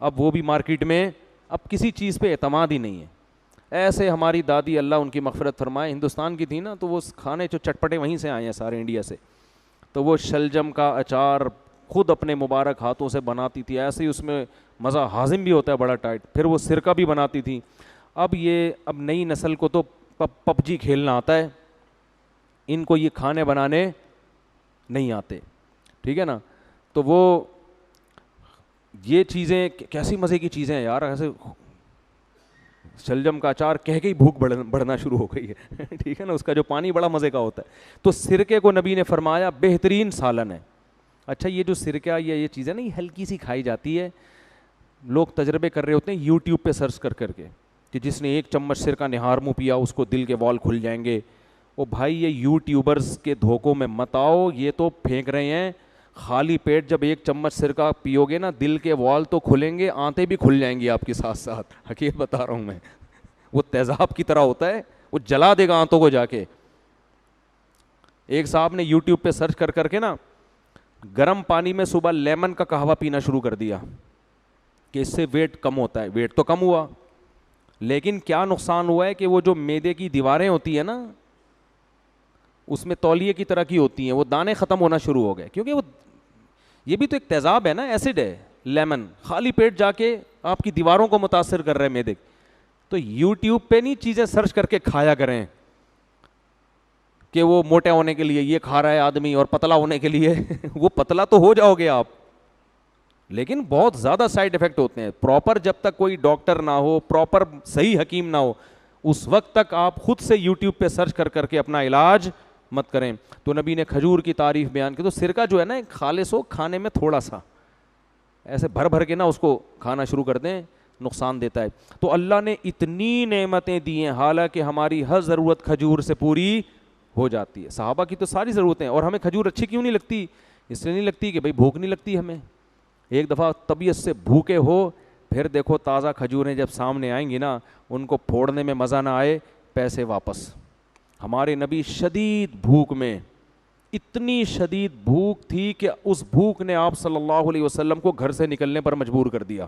اب وہ بھی مارکیٹ میں, اب کسی چیز پہ اعتماد ہی نہیں ہے. ایسے ہماری دادی اللہ ان کی مغفرت فرمائے ہندوستان کی تھی نا, تو وہ کھانے جو چٹپٹے وہیں سے آئے ہیں سارے انڈیا سے, تو وہ شلجم کا اچار خود اپنے مبارک ہاتھوں سے بناتی تھی. ایسے ہی اس میں مزہ ہاضم بھی ہوتا ہے بڑا ٹائٹ. پھر وہ سرکہ بھی بناتی تھی. اب نئی نسل کو تو پب جی کھیلنا آتا ہے, ان کو یہ کھانے بنانے نہیں آتے, ٹھیک ہے نا. تو وہ یہ چیزیں کیسی مزے کی چیزیں ہیں یار. ایسے شلجم کا اچار کہہ کے ہی بھوک بڑھنا شروع ہو گئی ہے, ٹھیک ہے نا. اس کا جو پانی بڑا مزے کا ہوتا ہے. تو سرکے کو نبی نے فرمایا بہترین سالن ہے. اچھا یہ جو سرکہ یہ چیز ہے نا, یہ ہلکی سی کھائی جاتی ہے. لوگ تجربے کر رہے ہوتے ہیں یوٹیوب پہ سرچ کر کر کے کہ جس نے 1 چمچ سرکہ نہار منہ پیا اس کو دل کے وال کھل جائیں گے. او بھائی یہ یوٹیوبرز کے دھوکوں میں مت آؤ, یہ تو پھینک رہے ہیں. خالی پیٹ جب 1 چمچ سرکہ پیو گے نا, دل کے وال تو کھلیں گے, آنتیں بھی کھل جائیں گی آپ کے ساتھ ساتھ. حقیقت بتا رہا ہوں میں, وہ تیزاب کی طرح ہوتا ہے, وہ جلا دے گا آنتوں کو جا کے. ایک صاحب نے یوٹیوب پہ سرچ کر کر کے نا گرم پانی میں صبح لیمن کا قہوہ پینا شروع کر دیا کہ اس سے ویٹ کم ہوتا ہے. ویٹ تو کم ہوا, لیکن کیا نقصان ہوا ہے کہ وہ جو معدے کی دیواریں ہوتی ہیں نا, اس میں تولیے کی طرح کی ہوتی ہیں, وہ دانے ختم ہونا شروع ہو گئے. کیونکہ وہ یہ بھی تو ایک تیزاب ہے نا, ایسڈ ہے لیمن. خالی پیٹ جا کے آپ کی دیواروں کو متاثر کر رہے ہیں معدے. تو یوٹیوب پہ نہیں چیزیں سرچ کر کے کھایا کریں کہ وہ موٹے ہونے کے لیے یہ کھا رہا ہے آدمی اور پتلا ہونے کے لیے وہ پتلا تو ہو جاؤ گے آپ, لیکن بہت زیادہ سائڈ افیکٹ ہوتے ہیں. پراپر جب تک کوئی ڈاکٹر نہ ہو, پراپر صحیح حکیم نہ ہو, اس وقت تک آپ خود سے یوٹیوب پہ سرچ کر کر کے اپنا علاج مت کریں. تو نبی نے کھجور کی تعریف بیان کی. تو سرکہ جو ہے نا خالص ہو, کھانے میں تھوڑا سا ایسے بھر بھر کے نا اس کو کھانا شروع کر دیں, نقصان دیتا ہے. تو اللہ نے اتنی نعمتیں دی ہیں, حالانکہ ہماری ہر ضرورت کھجور سے پوری ہو جاتی ہے. صحابہ کی تو ساری ضرورتیں, اور ہمیں کھجور اچھی کیوں نہیں لگتی؟ اس لیے نہیں لگتی کہ بھائی بھوک نہیں لگتی ہمیں. ایک دفعہ طبیعت سے بھوکے ہو, پھر دیکھو تازہ کھجوریں جب سامنے آئیں گی نا, ان کو پھوڑنے میں مزہ نہ آئے, پیسے واپس. ہمارے نبی شدید بھوک میں, اتنی شدید بھوک تھی کہ اس بھوک نے آپ صلی اللہ علیہ وسلم کو گھر سے نکلنے پر مجبور کر دیا.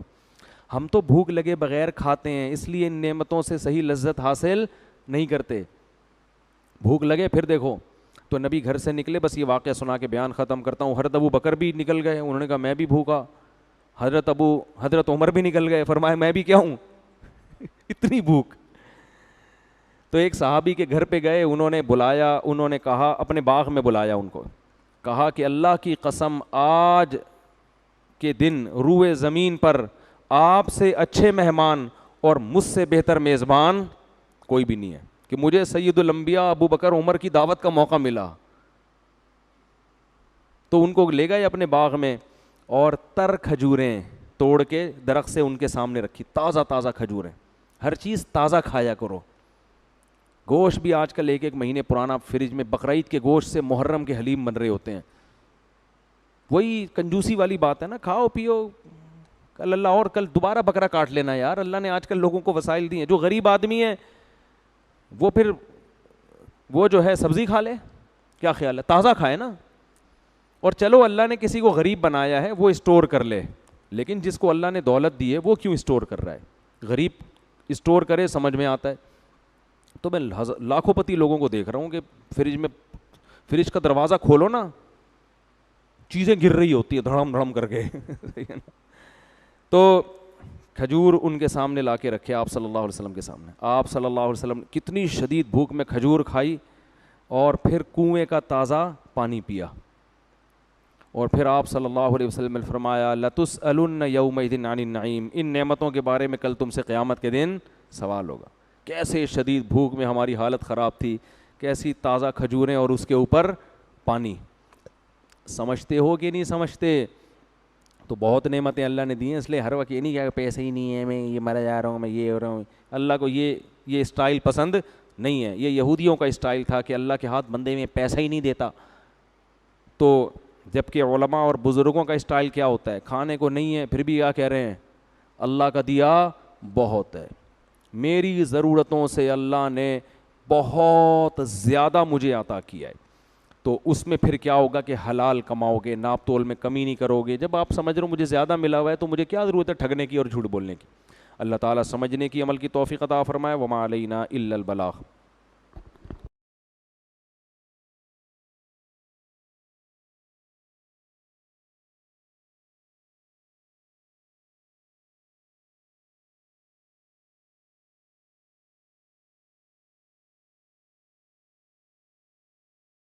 ہم تو بھوک لگے بغیر کھاتے ہیں, اس لیے ان نعمتوں سے صحیح لذت حاصل نہیں کرتے. بھوک لگے پھر دیکھو. تو نبی گھر سے نکلے, بس یہ واقعہ سنا کے بیان ختم کرتا ہوں. حضرت ابو بکر بھی نکل گئے, انہوں نے کہا میں بھی بھوکا. حضرت عمر بھی نکل گئے, فرمایا میں بھی کیا ہوں اتنی بھوک. تو ایک صحابی کے گھر پہ گئے, انہوں نے بلایا, انہوں نے کہا, اپنے باغ میں بلایا ان کو, کہا کہ اللہ کی قسم آج کے دن روئے زمین پر آپ سے اچھے مہمان اور مجھ سے بہتر میزبان کوئی بھی نہیں ہے, کہ مجھے سید الانبیاء ابو بکر عمر کی دعوت کا موقع ملا. تو ان کو لے گئے اپنے باغ میں, اور تر کھجوریں توڑ کے درخت سے ان کے سامنے رکھی, تازہ تازہ کھجوریں. ہر چیز تازہ کھایا کرو. گوشت بھی آج کل 1 مہینے پرانا فریج میں, بقرعید کے گوشت سے محرم کے حلیم بن رہے ہوتے ہیں. وہی کنجوسی والی بات ہے نا, کھاؤ پیو, کل اللہ اور کل دوبارہ بکرا کاٹ لینا یار. اللہ نے آج کل لوگوں کو وسائل دی ہیں. جو غریب آدمی ہے وہ پھر وہ جو ہے سبزی کھا لے, کیا خیال ہے, تازہ کھائے نا. اور چلو اللہ نے کسی کو غریب بنایا ہے وہ اسٹور کر لے, لیکن جس کو اللہ نے دولت دی ہے وہ کیوں اسٹور کر رہا ہے؟ غریب اسٹور کرے سمجھ میں آتا ہے. تو میں لاکھوں پتی لوگوں کو دیکھ رہا ہوں کہ فریج کا دروازہ کھولو نا, چیزیں گر رہی ہوتی ہے دھڑم دھڑم کر کے. تو کھجور ان کے سامنے لا کے رکھے آپ صلی اللہ علیہ وسلم کے سامنے. آپ صلی اللہ علیہ وسلم کتنی شدید بھوک میں کھجور کھائی اور پھر کنویں کا تازہ پانی پیا, اور پھر آپ صلی اللہ علیہ وسلم نے فرمایا لَتُسْأَلُنَّ يَوْمَئِذٍ عَنِ النَّعِيمِ, ان نعمتوں کے بارے میں کل تم سے قیامت کے دن سوال ہوگا. کیسے شدید بھوک میں ہماری حالت خراب تھی, کیسی تازہ کھجوریں اور اس کے اوپر پانی. سمجھتے ہو کہ نہیں سمجھتے؟ تو بہت نعمتیں اللہ نے دی ہیں, اس لیے ہر وقت یہ نہیں کہ پیسے ہی نہیں ہے, میں یہ مرا جا رہا ہوں, میں یہ ہو رہا ہوں. اللہ کو یہ اسٹائل پسند نہیں ہے. یہ یہودیوں کا اسٹائل تھا کہ اللہ کے ہاتھ بندے میں پیسہ ہی نہیں دیتا. تو جبکہ علماء اور بزرگوں کا اسٹائل کیا ہوتا ہے, کھانے کو نہیں ہے پھر بھی کیا کہہ رہے ہیں, اللہ کا دیا بہت ہے, میری ضرورتوں سے اللہ نے بہت زیادہ مجھے عطا کیا ہے. تو اس میں پھر کیا ہوگا کہ حلال کماؤ گے, ناپ تول میں کمی نہیں کرو گے. جب آپ سمجھ رہے ہو مجھے زیادہ ملا ہوا ہے تو مجھے کیا ضرورت ہے ٹھگنے کی اور جھوٹ بولنے کی. اللہ تعالیٰ سمجھنے کی عمل کی توفیق عطا فرمائے. وما علینا الا البلاغ.